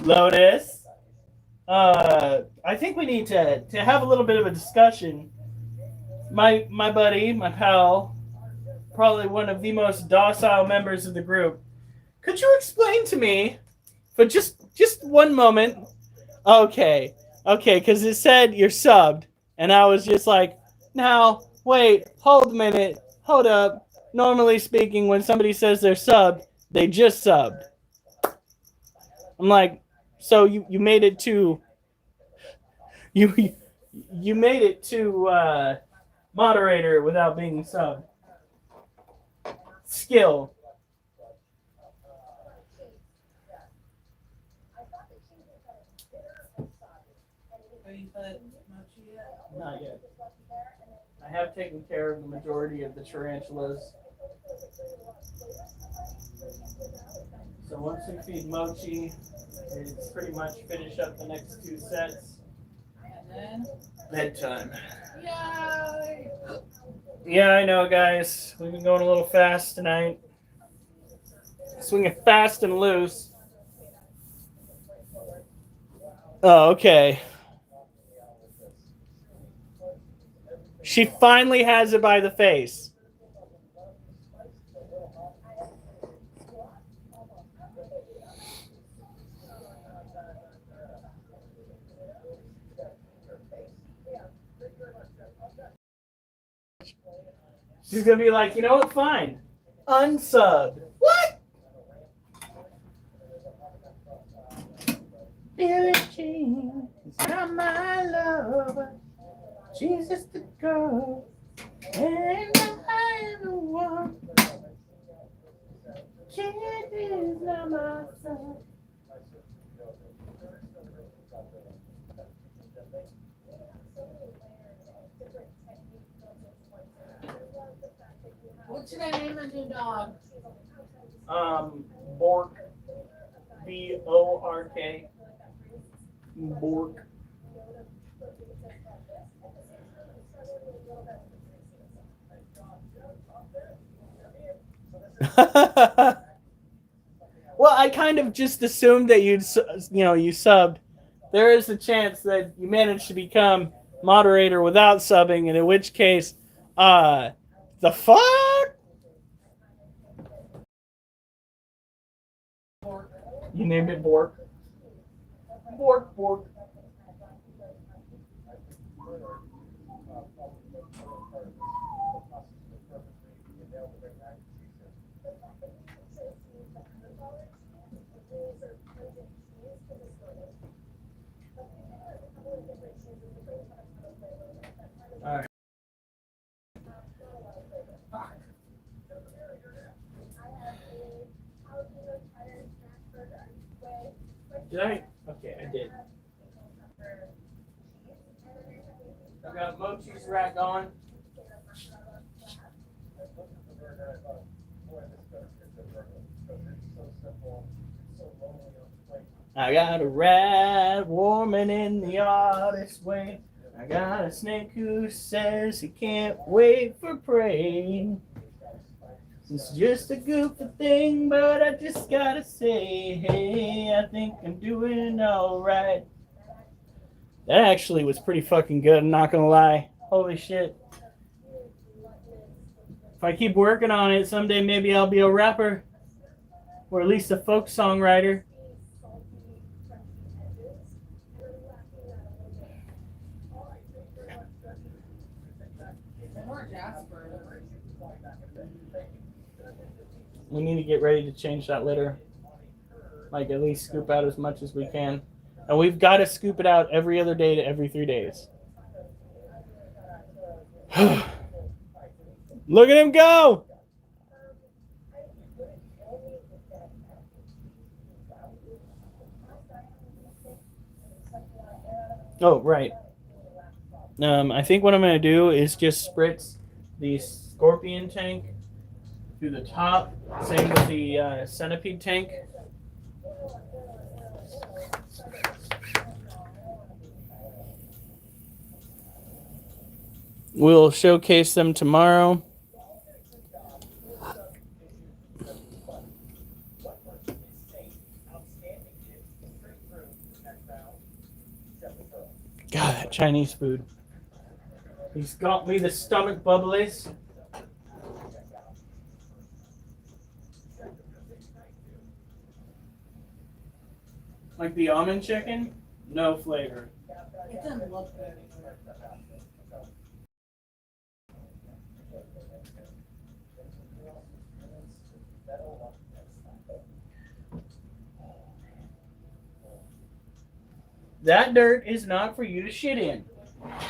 Lotus. I think we need to have a little bit of a discussion. My buddy, my pal, probably one of the most docile members of the group. Could you explain to me, for just one moment? Okay, because it said you're subbed, and I was just like, now wait, hold a minute, hold up. Normally speaking, when somebody says they're subbed, they just subbed. I'm like, so you made it to you made it to moderator without being subbed. Skill. Have you put Mochi yet? Not yet. I have taken care of the majority of the tarantulas. So once we feed Mochi, it's pretty much finish up the next two sets. And then, Bedtime. yay! Yeah, I know, guys. We've been going a little fast tonight. Swinging fast and loose. Oh, okay. She finally has it by the face. She's gonna be like, you know what? Fine. Unsub. What? Billie Jean is not my lover. She's just a girl, and I am the one. She is not my son. What should I name a new dog? Bork. B-O-R-K. Bork. Well, I kind of just assumed that you subbed. There is a chance that you managed to become moderator without subbing, and in which case, the fuck? Bork. You named it Bork. Bork, Bork. All right. Did I? Okay, I did. I got Mochi's rack on. I got a rat warming in the oddest way. I got a snake who says he can't wait for prey. It's just a goofy thing, but I just gotta say, hey, I think I'm doing alright. That actually was pretty fucking good, I'm not gonna lie. Holy shit. If I keep working on it, someday maybe I'll be a rapper. Or at least a folk songwriter. More Jasper. We need to get ready to change that litter. Like, at least scoop out as much as we can. And we've got to scoop it out every other day to every 3 days. Look at him go! Oh, right. I think what I'm going to do is just spritz the scorpion tank through the top. Same with the centipede tank. We'll showcase them tomorrow. God, that Chinese food. He's got me the stomach bubblies. Like the almond chicken, no flavor. It doesn't look good. That dirt is not for you to shit in.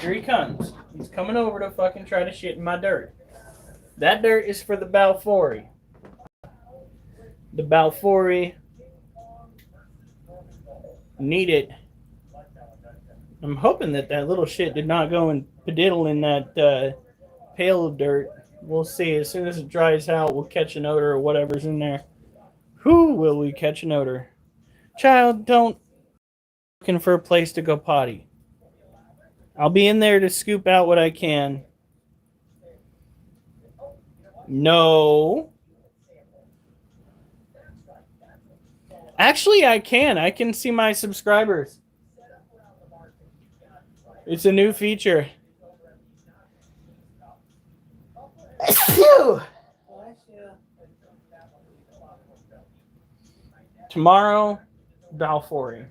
Here he comes. He's coming over to fucking try to shit in my dirt. That dirt is for the Balfouri. The Balfouri need it. I'm hoping that little shit did not go and pediddle in that pail of dirt. We'll see. As soon as it dries out, we'll catch an odor or whatever's in there. Who will we catch an odor? Child, don't looking for a place to go potty. I'll be in there to scoop out what I can. No. Actually, I can. I can see my subscribers. It's a new feature. Tomorrow, Balfouri.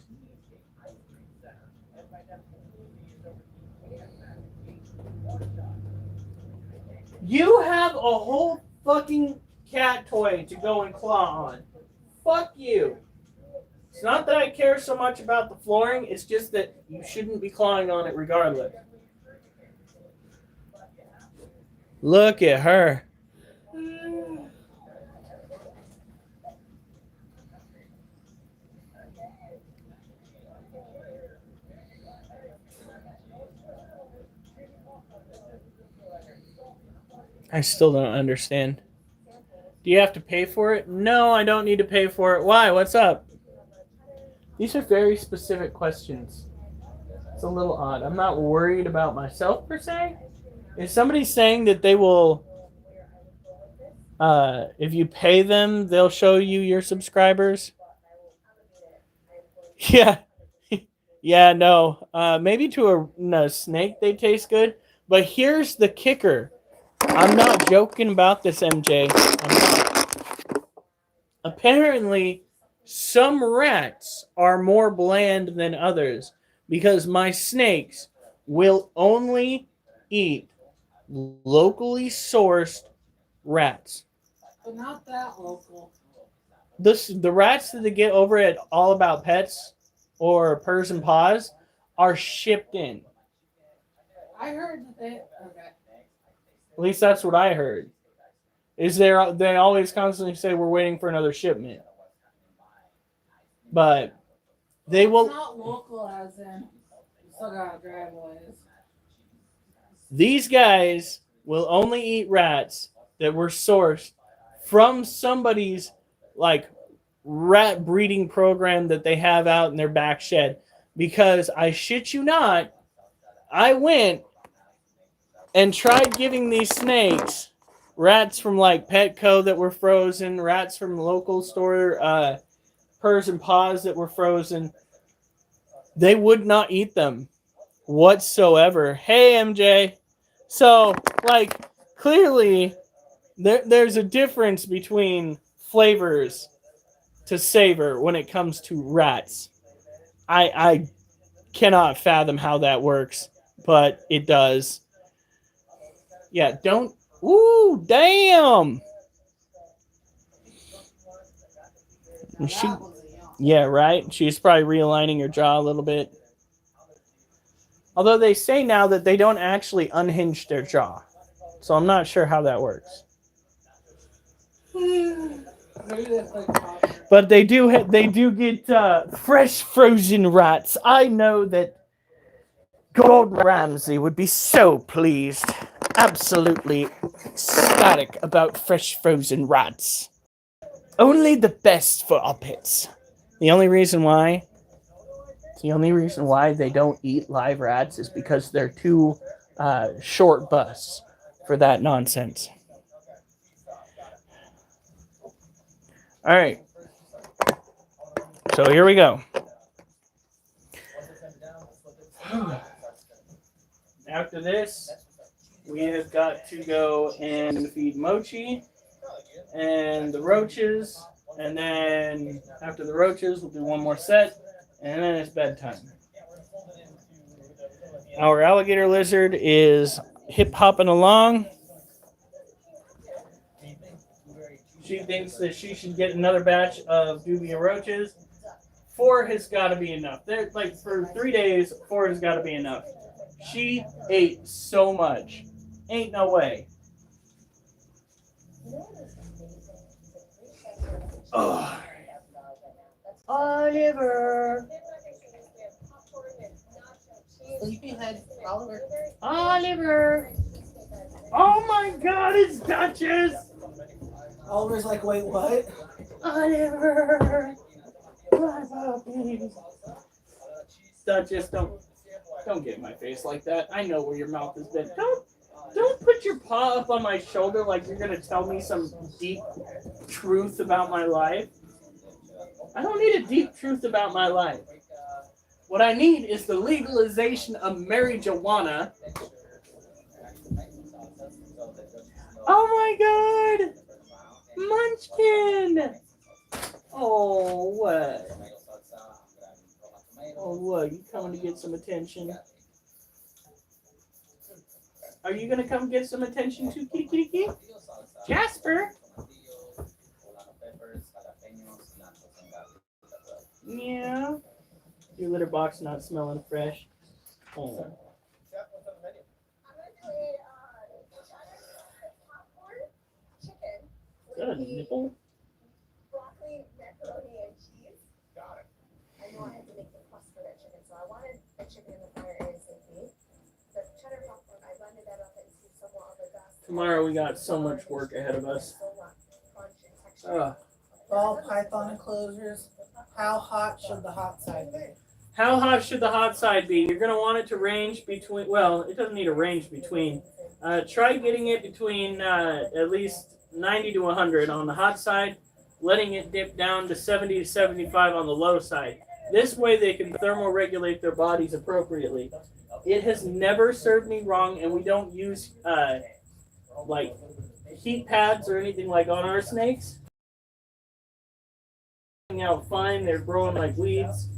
You have a whole fucking cat toy to go and claw on. Fuck you. It's not that I care so much about the flooring, it's just that you shouldn't be clawing on it regardless. Look at her. I still don't understand. Do you have to pay for it? No, I don't need to pay for it. Why? What's up? These are very specific questions. It's a little odd. I'm not worried about myself per se. If somebody's saying that they will, if you pay them, they'll show you your subscribers. Yeah. Yeah, no. Maybe to a snake they taste good. But here's the kicker. I'm not joking about this, MJ. I'm not. Apparently, some rats are more bland than others because my snakes will only eat locally sourced rats. But not that local. The rats that they get over at All About Pets or Purrs and Paws are shipped in. I heard that they. Okay. At least that's what I heard. They always constantly say we're waiting for another shipment. But they will. It's not local, as in you still got driveways. These guys will only eat rats that were sourced from somebody's like rat breeding program that they have out in their back shed. Because I shit you not, I went and tried giving these snakes rats from like Petco that were frozen, rats from local store, Purrs and Paws that were frozen. They would not eat them whatsoever. Hey, MJ. So, like, clearly, there's a difference between flavors to savor when it comes to rats. I cannot fathom how that works, but it does. Yeah, don't. Ooh, damn. Yeah, right? She's probably realigning her jaw a little bit. Although they say now that they don't actually unhinge their jaw. So I'm not sure how that works. But they do get fresh frozen rats. I know that Gordon Ramsay would be so pleased. Absolutely ecstatic about fresh frozen rats. Only the best for our pets. The only reason why they don't eat live rats is because they're too short busts for that nonsense. All right. So here we go. After this, we have got to go and feed Mochi and the roaches. And then after the roaches, we'll do one more set. And then it's bedtime. Our alligator lizard is hip-hopping along. She thinks that she should get another batch of dubia roaches. 4 has got to be enough. They're, like, for 3 days, 4 has got to be enough. She ate so much. Ain't no way. Oh. Oliver. Sleepyhead Oliver. Oliver. Oh my God, it's Duchess. Oliver's like, wait, what? Oliver. My puppy. Duchess, don't get in my face like that. I know where your mouth has been. Don't put your paw up on my shoulder like you're gonna tell me some deep truth about my life. I don't need a deep truth about my life. What I need is the legalization of marijuana. Oh my God! Munchkin! Oh, what? Oh, what? You coming to get some attention? Are you gonna come get some attention too, kitty kitty? Jasper? Yeah. Your litter box not smelling fresh. Oh. Is that a nipple? Broccoli, macaroni, and cheese. Got it. I know I had to make the crust for that chicken, so I wanted the chicken in the fire ASAP. The cheddar popcorn, I blended that up into somewhat of a dust. Tomorrow we got so much work ahead of us. Ball python enclosures. How hot should the hot side be? How hot should the hot side be? You're going to want it to range between, well, it doesn't need a range between. Try getting it between at least 90 to 100 on the hot side, letting it dip down to 70 to 75 on the low side. This way they can thermoregulate their bodies appropriately. It has never served me wrong, and we don't use like heat pads or anything like on our snakes. Out fine, they're growing like weeds.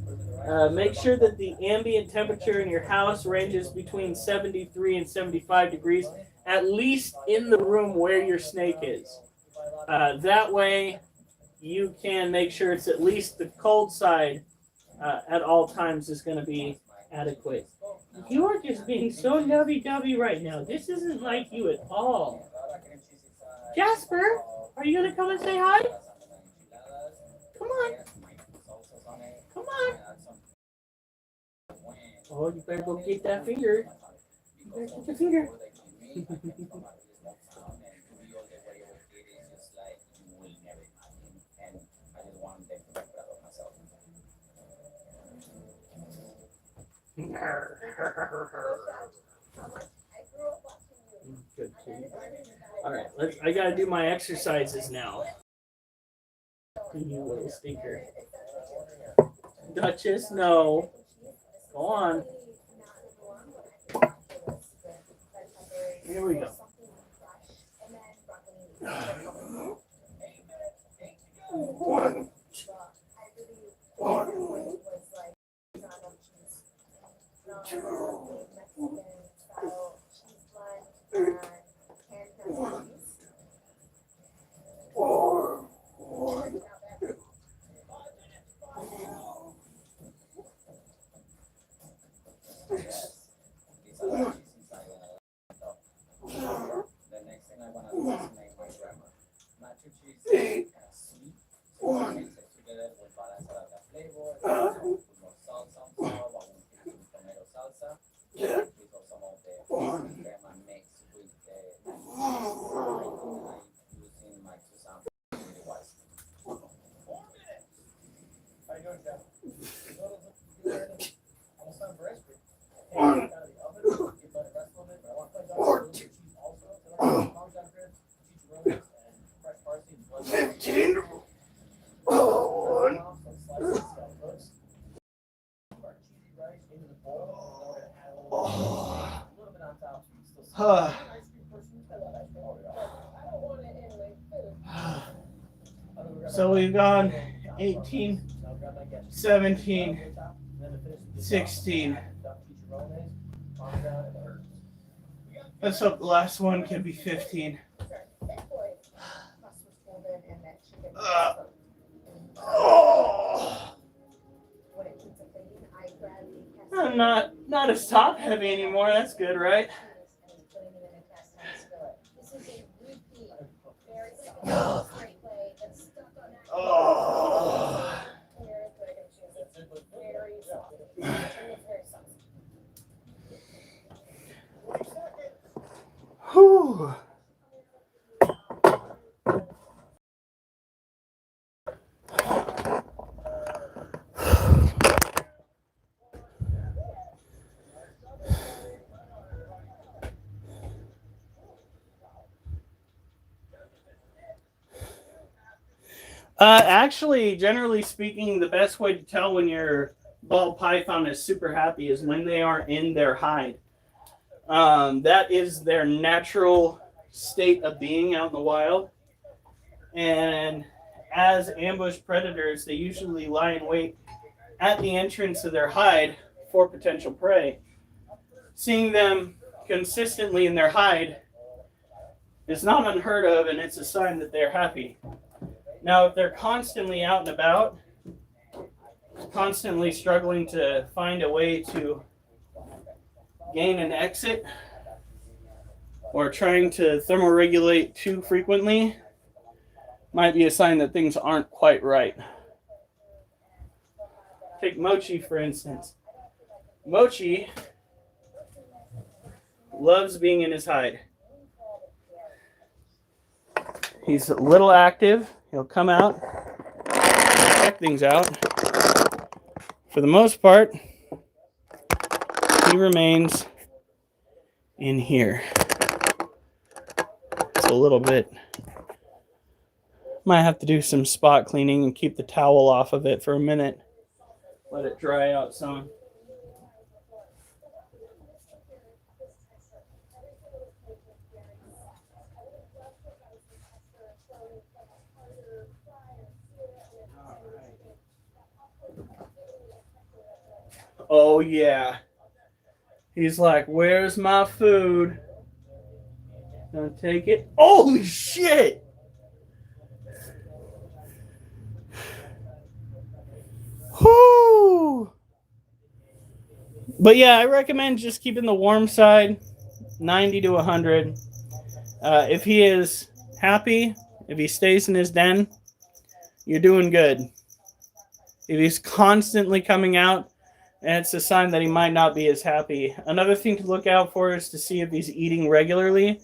Make sure that the ambient temperature in your house ranges between 73 and 75 degrees, at least in the room where your snake is. That way, you can make sure it's at least the cold side at all times is going to be adequate. You are just being so lovey-dovey right now. This isn't like you at all. Jasper, are you going to come and say hi? Come on. Come on. Oh, you better go get that finger. You better get the finger. Good. All right, I gotta do my exercises now. You little stinker. Duchess, no. Go on. Here we go. One. rice into the bowl. Oh. A little bit on top, so you can still see. Huh. Ice cream person, I love ice cream. Oh, yeah. I don't want it anyway. So we've gone 18, 17, 16. Let's hope the last one can be 15. Oh. I'm not as top heavy anymore. That's good, right? Oh. Whew. Actually, generally speaking, the best way to tell when your ball python is super happy is when they are in their hide. That is their natural state of being out in the wild. And as ambush predators, they usually lie in wait at the entrance of their hide for potential prey. Seeing them consistently in their hide is not unheard of, and it's a sign that they're happy. Now, if they're constantly out and about, constantly struggling to find a way to gain an exit, or trying to thermoregulate too frequently, might be a sign that things aren't quite right. Take Mochi, for instance. Mochi loves being in his hide. He's a little active. He'll come out, check things out. For the most part, he remains in here. It's a little bit. Might have to do some spot cleaning and keep the towel off of it for a minute. Let it dry out some. Oh, yeah. He's like, where's my food? Gonna take it. Holy shit! Whoo! But yeah, I recommend just keeping the warm side 90 to 100. If he is happy, if he stays in his den, you're doing good. If he's constantly coming out, and it's a sign that he might not be as happy. Another thing to look out for is to see if he's eating regularly.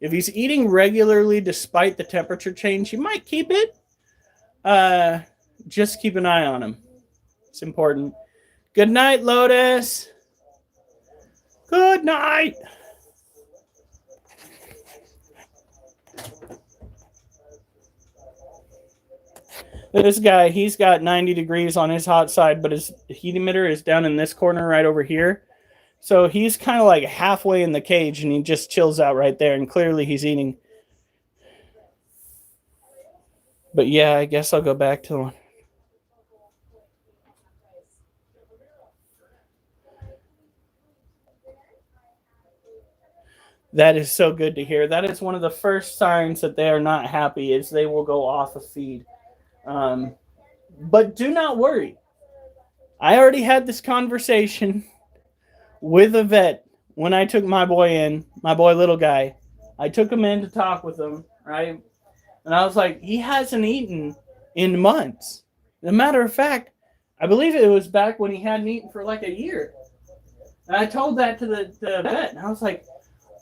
If he's eating regularly despite the temperature change, you might keep it. Just keep an eye on him. It's important. Good night, Lotus. Good night. This guy, he's got 90 degrees on his hot side, but his heat emitter is down in this corner right over here. So he's kind of like halfway in the cage, and he just chills out right there, and clearly he's eating. But yeah, I guess I'll go back to one. That is so good to hear. That is one of the first signs that they are not happy, is they will go off a feed. But do not worry. I already had this conversation with a vet when I took my boy in, my boy little guy. I took him in to talk with him, right? And I was like, he hasn't eaten in months. As a matter of fact, I believe it was back when he hadn't eaten for like a year. And I told that to the vet, and I was like,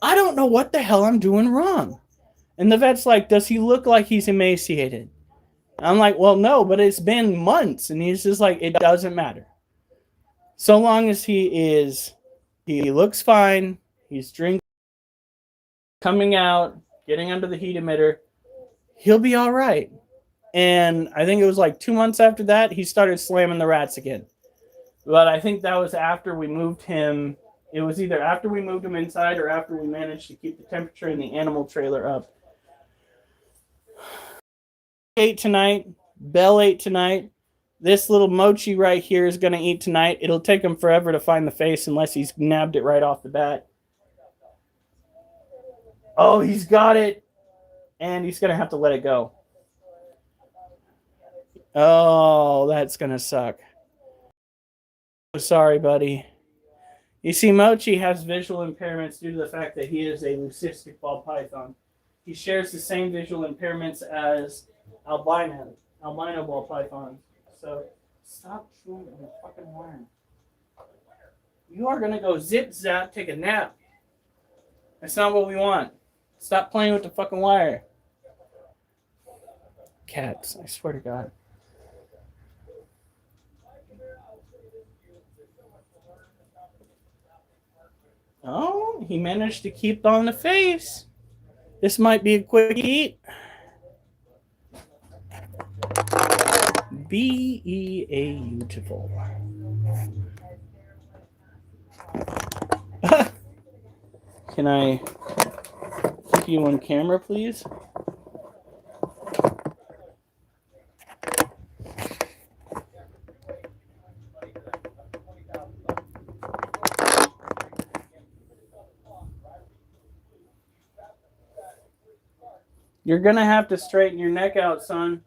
I don't know what the hell I'm doing wrong. And the vet's like, does he look like he's emaciated? I'm like, well, no, but it's been months. And he's just like, it doesn't matter. So long as he looks fine, he's drinking, coming out, getting under the heat emitter, he'll be all right. And I think it was like 2 months after that, he started slamming the rats again. But I think that was after we moved him. It was either after we moved him inside or after we managed to keep the temperature in the animal trailer up. Ate tonight. Belle ate tonight. This little Mochi right here is going to eat tonight. It'll take him forever to find the face unless he's nabbed it right off the bat. Oh, he's got it. And he's going to have to let it go. Oh, that's going to suck. Sorry, buddy. You see, Mochi has visual impairments due to the fact that he is a leucistic ball python. He shares the same visual impairments as albino ball pythons. So, stop chewing on the fucking wire. You are going to go zip zap, take a nap. That's not what we want. Stop playing with the fucking wire. Cats, I swear to God. Oh, he managed to keep on the face. This might be a quick eat. Beautiful. Can I keep you on camera, please? You're going to have to straighten your neck out, son.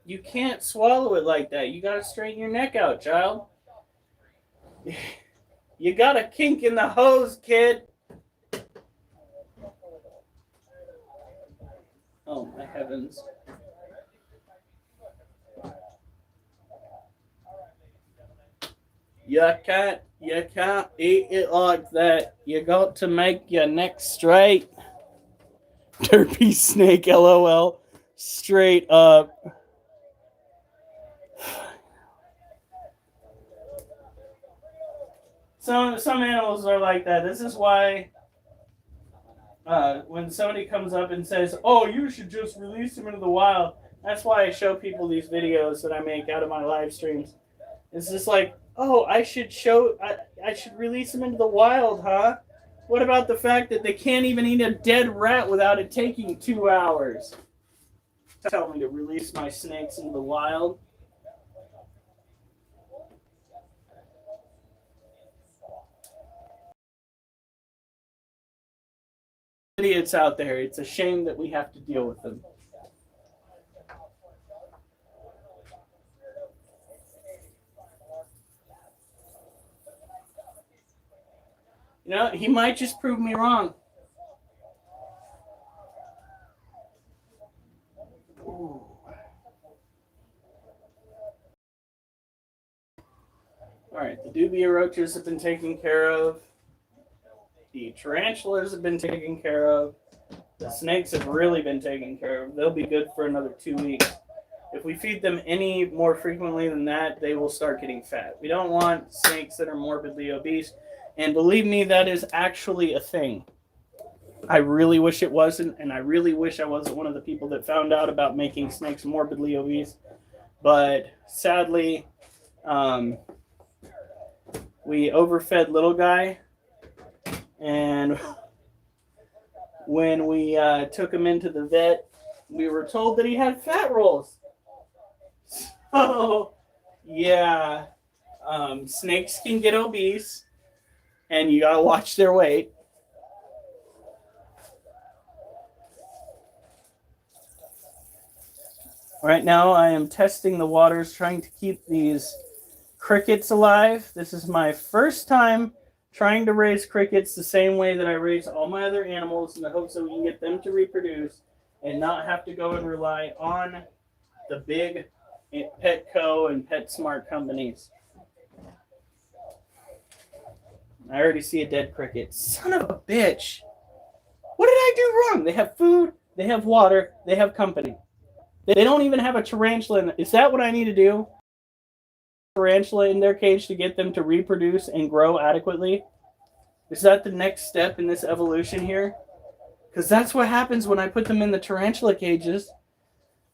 You can't swallow it like that. You got to straighten your neck out, child. You got a kink in the hose, kid. Oh, my heavens. You can't eat it like that. You got to make your neck straight. Derpy snake, LOL. Straight up. Some animals are like that. This is why when somebody comes up and says, "Oh, you should just release them into the wild," that's why I show people these videos that I make out of my live streams. It's just like, oh, I should release them into the wild, huh? What about the fact that they can't even eat a dead rat without it taking 2 hours? Tell me to release my snakes into the wild. Idiots out there. It's a shame that we have to deal with them. You know, he might just prove me wrong. Ooh. All right, the dubia roaches have been taken care of. The tarantulas have been taken care of. The snakes have really been taken care of. They'll be good for another 2 weeks. If we feed them any more frequently than that, they will start getting fat. We don't want snakes that are morbidly obese. And believe me, that is actually a thing. I really wish it wasn't, and I really wish I wasn't one of the people that found out about making snakes morbidly obese. But sadly, we overfed little guy, and when we took him into the vet, we were told that he had fat rolls. So, yeah, snakes can get obese. And you gotta watch their weight. Right now, I am testing the waters, trying to keep these crickets alive. This is my first time trying to raise crickets the same way that I raise all my other animals in the hopes that we can get them to reproduce and not have to go and rely on the big Petco and PetSmart companies. I already see a dead cricket. Son of a bitch. What did I do wrong? They have food, they have water, they have company. They don't even have a tarantula. Is that what I need to do? Tarantula in their cage to get them to reproduce and grow adequately? Is that the next step in this evolution here? Because that's what happens when I put them in the tarantula cages.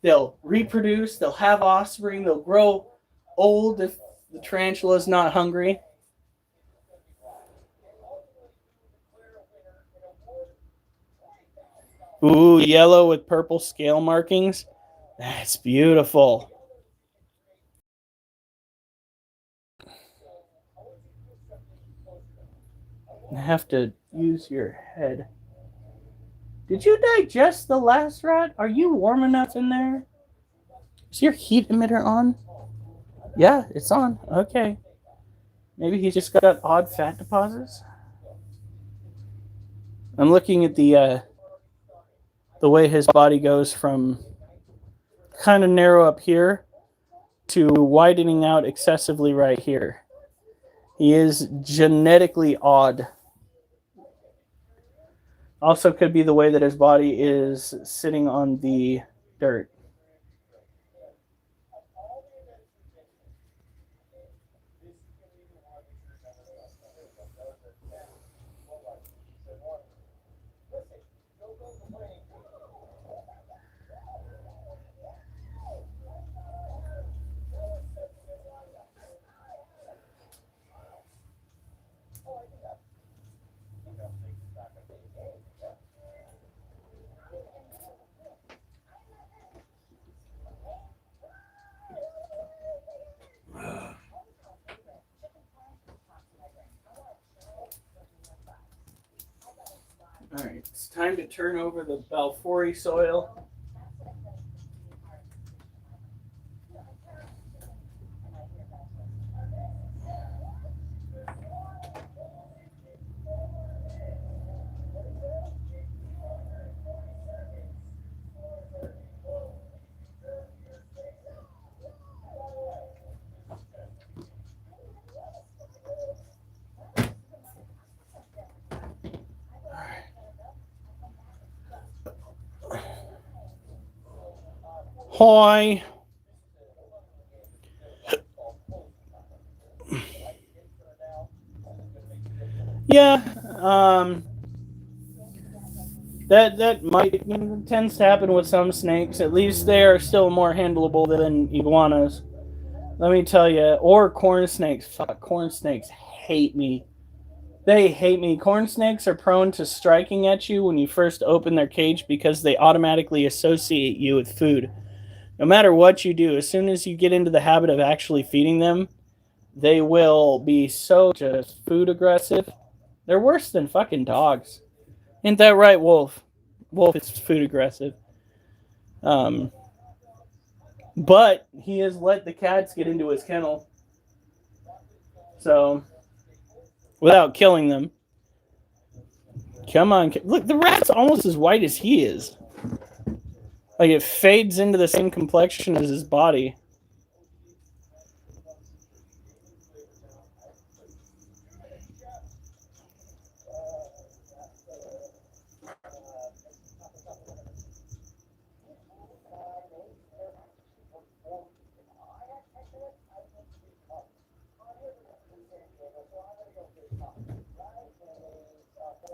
They'll reproduce, they'll have offspring, they'll grow old if the tarantula is not hungry. Ooh, yellow with purple scale markings. That's beautiful. I have to use your head. Did you digest the last rat? Are you warm enough in there? Is your heat emitter on? Yeah, it's on. Okay. Maybe he's just got odd fat deposits. I'm looking at the way his body goes from kind of narrow up here to widening out excessively right here. He is genetically odd. Also could be the way that his body is sitting on the dirt. All right, it's time to turn over the Balfouri soil. Hi. Yeah, that might tends to happen with some snakes. At least they are still more handleable than iguanas. Let me tell you, or corn snakes. Fuck, corn snakes hate me. They hate me. Corn snakes are prone to striking at you when you first open their cage because they automatically associate you with food. No matter what you do, as soon as you get into the habit of actually feeding them, they will be so just food aggressive. They're worse than fucking dogs. Ain't that right, Wolf? Wolf is food aggressive. But he has let the cats get into his kennel. So, without killing them. Come on. Look, the rat's almost as white as he is. Like, it fades into the same complexion as his body.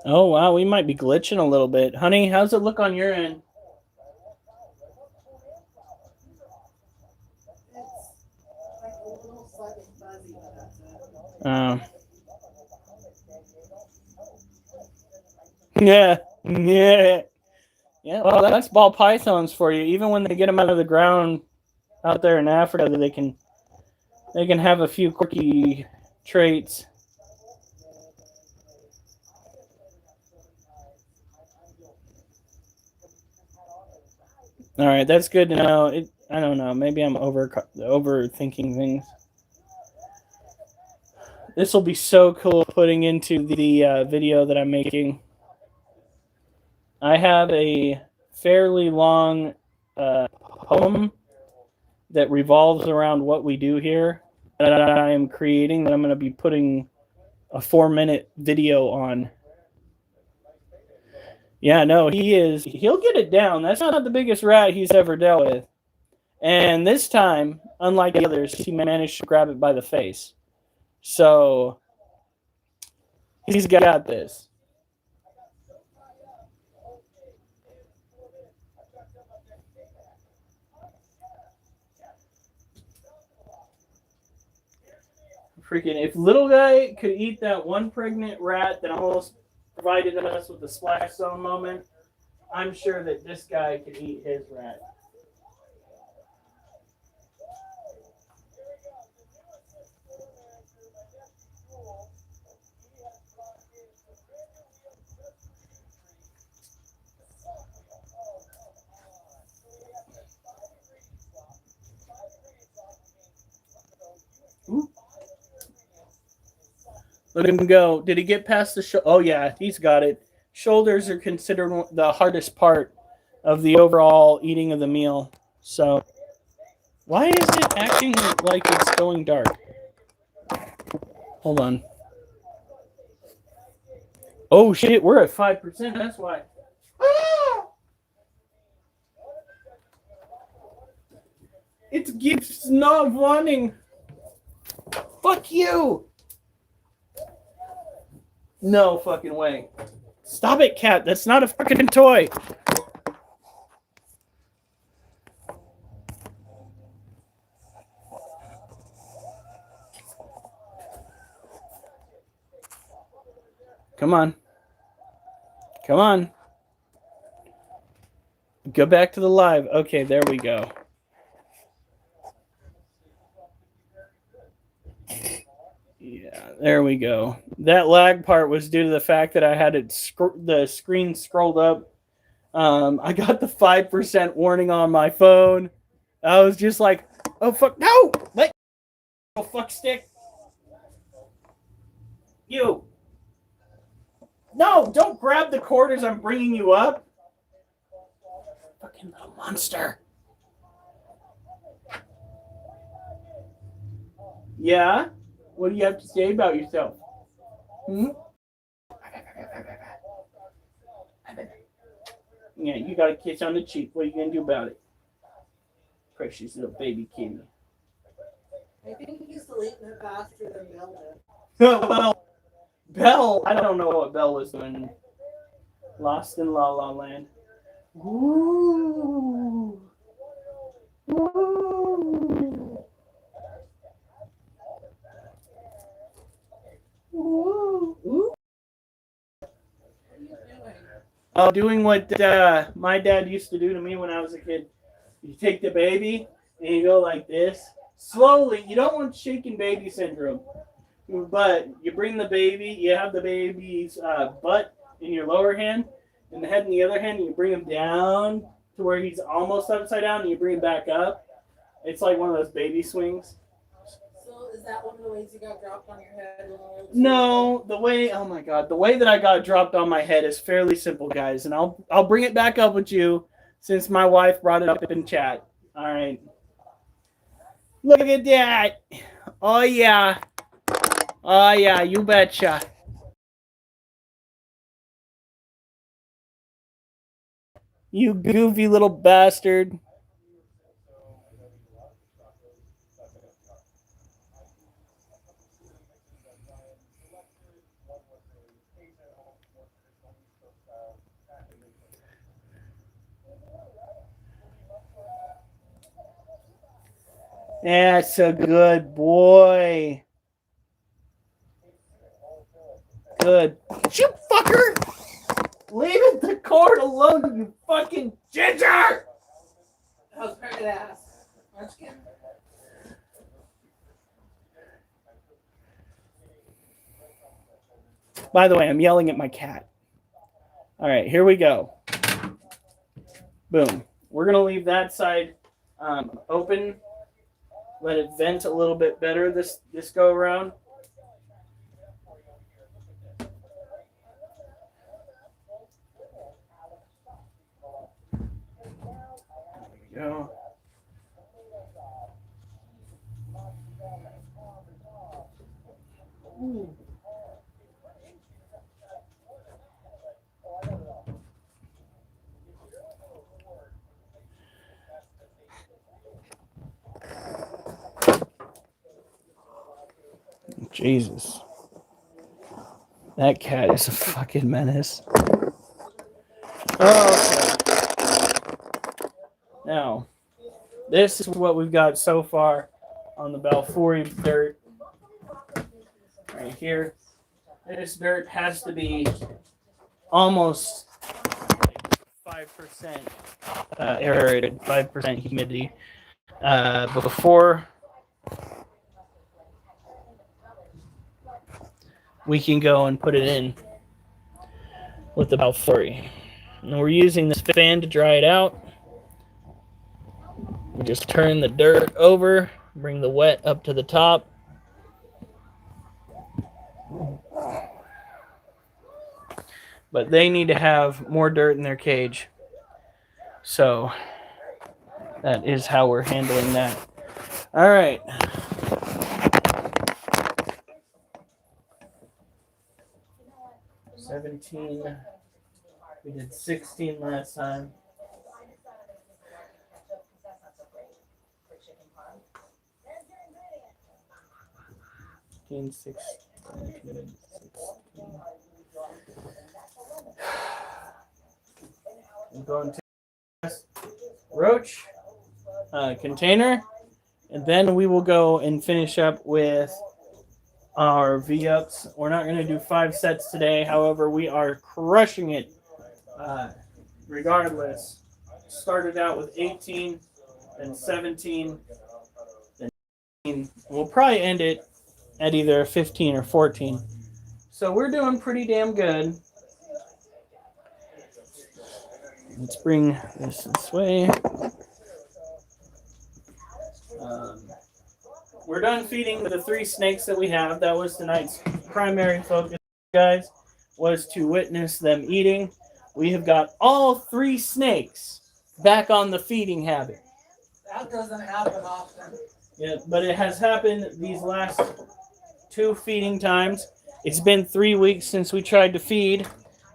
Oh, wow, we might be glitching a little bit. Honey, how's it look on your end? It's like a little slightly fuzzy, but that's it. Yeah, yeah. Yeah, well, that's ball pythons for you. Even when they get them out of the ground out there in Africa, they can have a few quirky traits. All right, that's good to know. I don't know. Maybe I'm overthinking things. This will be so cool putting into the video that I'm making. I have a fairly long poem that revolves around what we do here that I am creating that I'm going to be putting a 4-minute video on. Yeah, no, he'll get it down. That's not the biggest rat he's ever dealt with. And this time, unlike the others, he managed to grab it by the face. So He's got this. Freaking, if little guy could eat that one pregnant rat that almost provided us with the splash zone moment, I'm sure that this guy could eat his rat. Ooh. Let him go. Did he get past the Oh, yeah, he's got it. Shoulders are considered the hardest part of the overall eating of the meal. So, why is it acting like it's going dark? Hold on. Oh, shit, we're at 5%. That's why. It keeps not wanting. Fuck you. No fucking way. Stop it, cat. That's not a fucking toy. Come on. Come on. Go back to the live. Okay, there we go. Yeah, there we go. That lag part was due to the fact that I had the screen scrolled up. I got the 5% warning on my phone. I was just like, oh, fuck. No! Let go, fuck stick. You. No, don't grab the cord as I'm bringing you up. Fucking little monster. Yeah? What do you have to say about yourself? Yeah, you got a kiss on the cheek. What are you going to do about it? Precious little baby kitty. I think he's deleting it faster than Bill did. Well, Belle, I don't know what Belle was doing. Lost in La La Land. Ooh. Ooh. Ooh. Ooh. Doing what my dad used to do to me when I was a kid. You take the baby and you go like this. Slowly. You don't want shaken baby syndrome. But you bring the baby, you have the baby's butt in your lower hand and the head in the other hand, and you bring him down to where he's almost upside down, and you bring him back up. It's like one of those baby swings. So is that one of the ways you got dropped on your head? No, the way that I got dropped on my head is fairly simple, guys, and I'll bring it back up with you since my wife brought it up in chat. All right. Look at that. Oh yeah. Oh yeah, you betcha. You goofy little bastard. That's a good boy. Good. You fucker! Leave the cord alone, you fucking ginger! How's pregnant ass? Munchkin? By the way, I'm yelling at my cat. All right, here we go. Boom. We're going to leave that side open. Let it vent a little bit better this go around. There we go. Ooh. Jesus. That cat is a fucking menace. Okay. Now, this is what we've got so far on the Balfour dirt. Right here. This dirt has to be almost 5% aerated, 5% humidity before we can go and put it in with the Balfour. And we're using this fan to dry it out. We just turn the dirt over, bring the wet up to the top. But they need to have more dirt in their cage. So that is how we're handling that. All right. $17. We did 16 last time. 16. I'm going to roach container, and then we will go and finish up with our V-ups. We're not going to do 5 sets today. However, we are crushing it regardless. Started out with 18, then 17, then 18. We'll probably end it at either 15 or 14. So we're doing pretty damn good. Let's bring this way. We're done feeding the 3 snakes that we have. That was tonight's primary focus, guys, was to witness them eating. We have got all 3 snakes back on the feeding habit. That doesn't happen often. Yeah, but it has happened these last 2 feeding times. It's been 3 weeks since we tried to feed,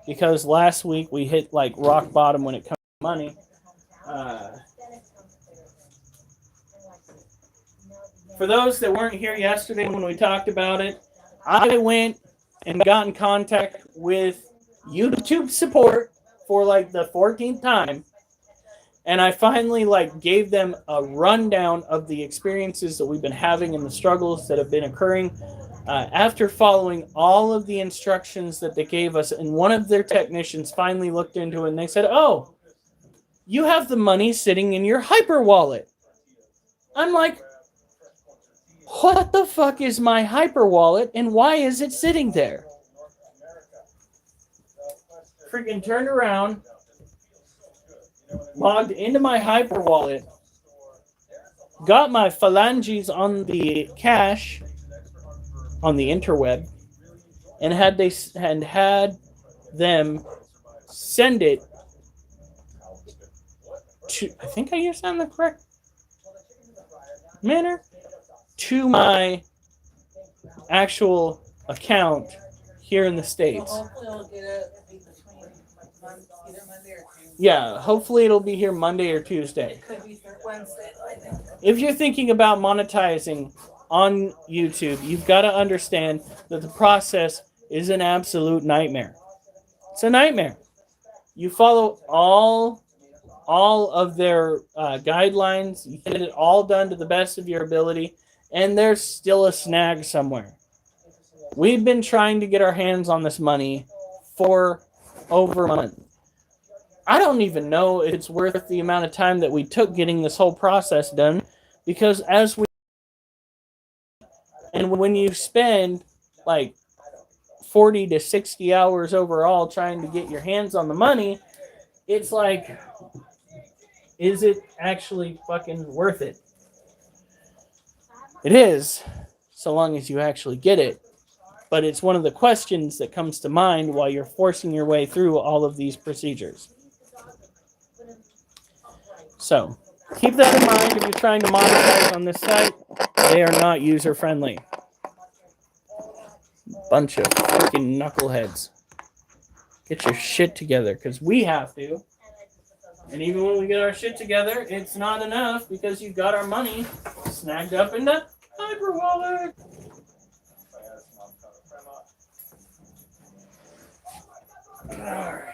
because last week we hit like rock bottom when it comes to money. For those that weren't here yesterday when we talked about it, I went and got in contact with YouTube support for like the 14th time, and I finally like gave them a rundown of the experiences that we've been having and the struggles that have been occurring after following all of the instructions that they gave us. And one of their technicians finally looked into it and they said, "Oh, you have the money sitting in your hyper wallet." I'm like, what the fuck is my hyper wallet and why is it sitting there? Freaking turned around, logged into my hyper wallet, got my phalanges on the cache on the interweb, and had them send it to, I think I used that in the correct manner, to my actual account here in the States. Hopefully I'll get it between either Monday or Tuesday. Yeah, hopefully it'll be here Monday or Tuesday. It could be Wednesday, I think. If you're thinking about monetizing on YouTube, you've got to understand that the process is an absolute nightmare. It's a nightmare. You follow all of their guidelines. You get it all done to the best of your ability, and there's still a snag somewhere. We've been trying to get our hands on this money for over a month. I don't even know if it's worth the amount of time that we took getting this whole process done, because when you spend like 40 to 60 hours overall trying to get your hands on the money, it's like, is it actually fucking worth it? It is, so long as you actually get it. But it's one of the questions that comes to mind while you're forcing your way through all of these procedures. So, keep that in mind if you're trying to monetize on this site. They are not user-friendly. Bunch of freaking knuckleheads. Get your shit together, because we have to. And even when we get our shit together, it's not enough, because you've got our money snagged up in the hyper wallet. All right.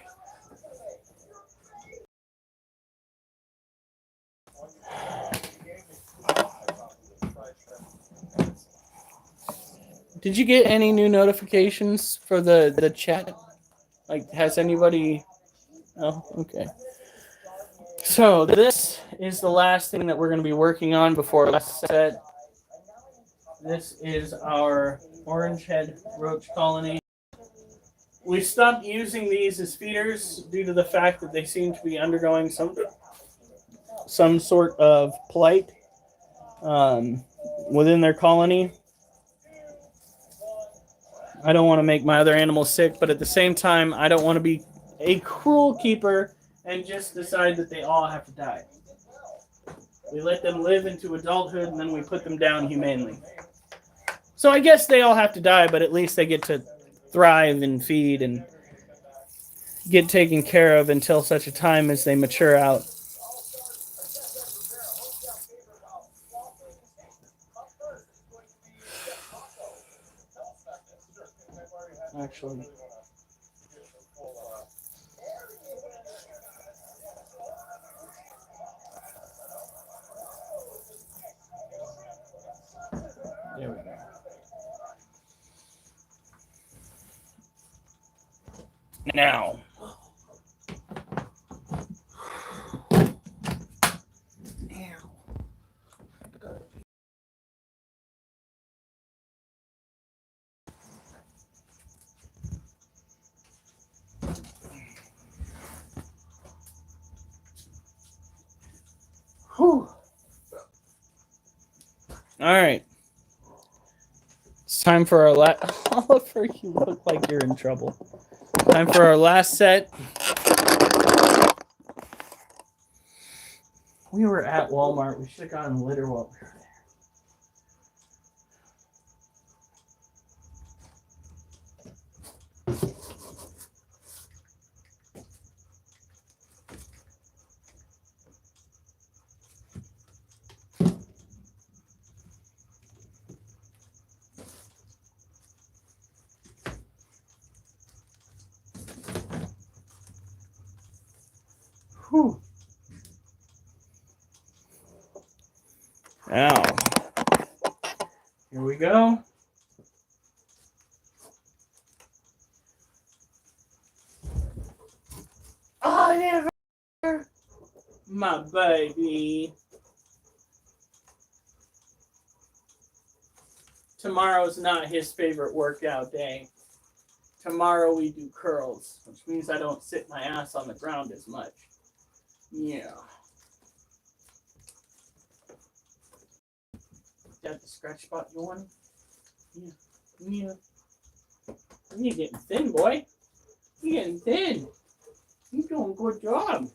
Did you get any new notifications for the chat? Like, has anybody? Oh, okay. So this is the last thing that we're going to be working on before last set. This is our orange head roach colony. We stopped using these as feeders due to the fact that they seem to be undergoing some sort of plight within their colony. I don't want to make my other animals sick, but at the same time, I don't want to be a cruel keeper and just decide that they all have to die. We let them live into adulthood, and then we put them down humanely. So I guess they all have to die, but at least they get to thrive and feed and get taken care of until such a time as they mature out. Actually, there we go. Now, whew. All right. It's time for our last. Oliver, you look like you're in trouble. Time for our last set. We were at Walmart. We should have gotten litter while we were there. Whew. Now, here we go. Oliver, my baby. Tomorrow's not his favorite workout day. Tomorrow we do curls, which means I don't sit my ass on the ground as much. Yeah. Got the scratch spot going? Yeah. Yeah. You're getting thin, boy. You're getting thin. You're doing a good job.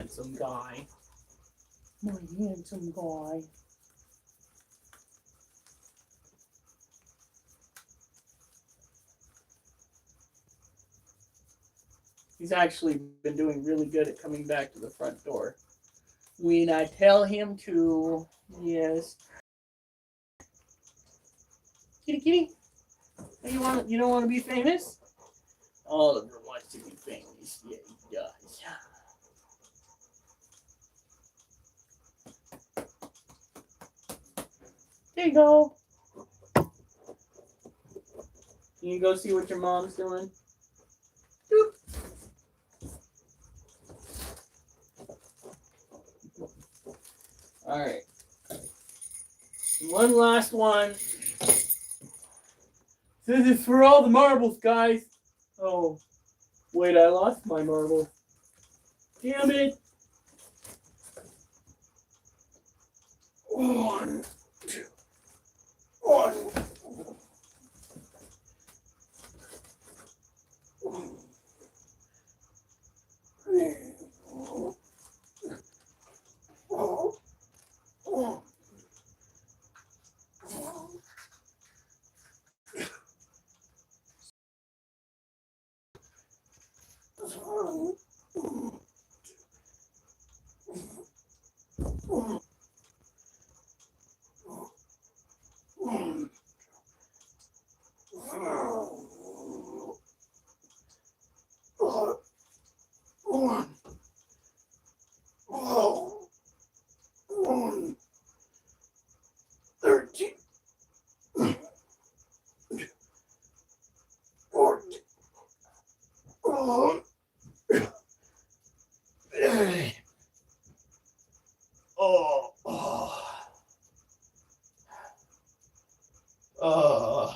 Handsome guy. My handsome guy. He's actually been doing really good at coming back to the front door. When I tell him to, yes. Kitty, kitty. You don't want to be famous? Oliver wants to be famous. Yeah, he does. There you go. Can you go see what your mom's doing? Doop. All right. One last one. This is for all the marbles, guys. Oh, wait, I lost my marble. Damn it. 1, 2, 1. Oh.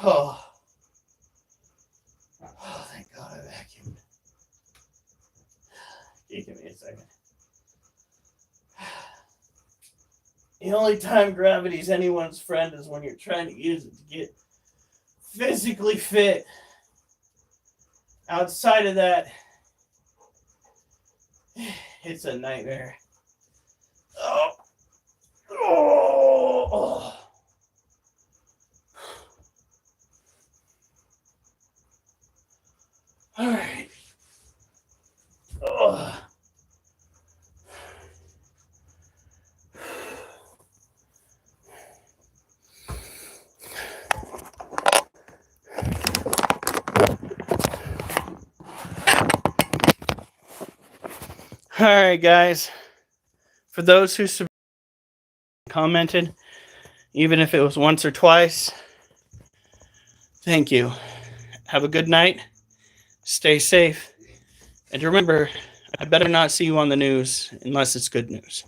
Oh. Oh, thank God I vacuumed. Give me a second. The only time gravity's anyone's friend is when you're trying to use it to get physically fit. Outside of that, it's a nightmare. Oh. Oh. All right. Oh. All right, guys. For those who commented, even if it was once or twice, thank you. Have a good night. Stay safe. And remember, I better not see you on the news unless it's good news.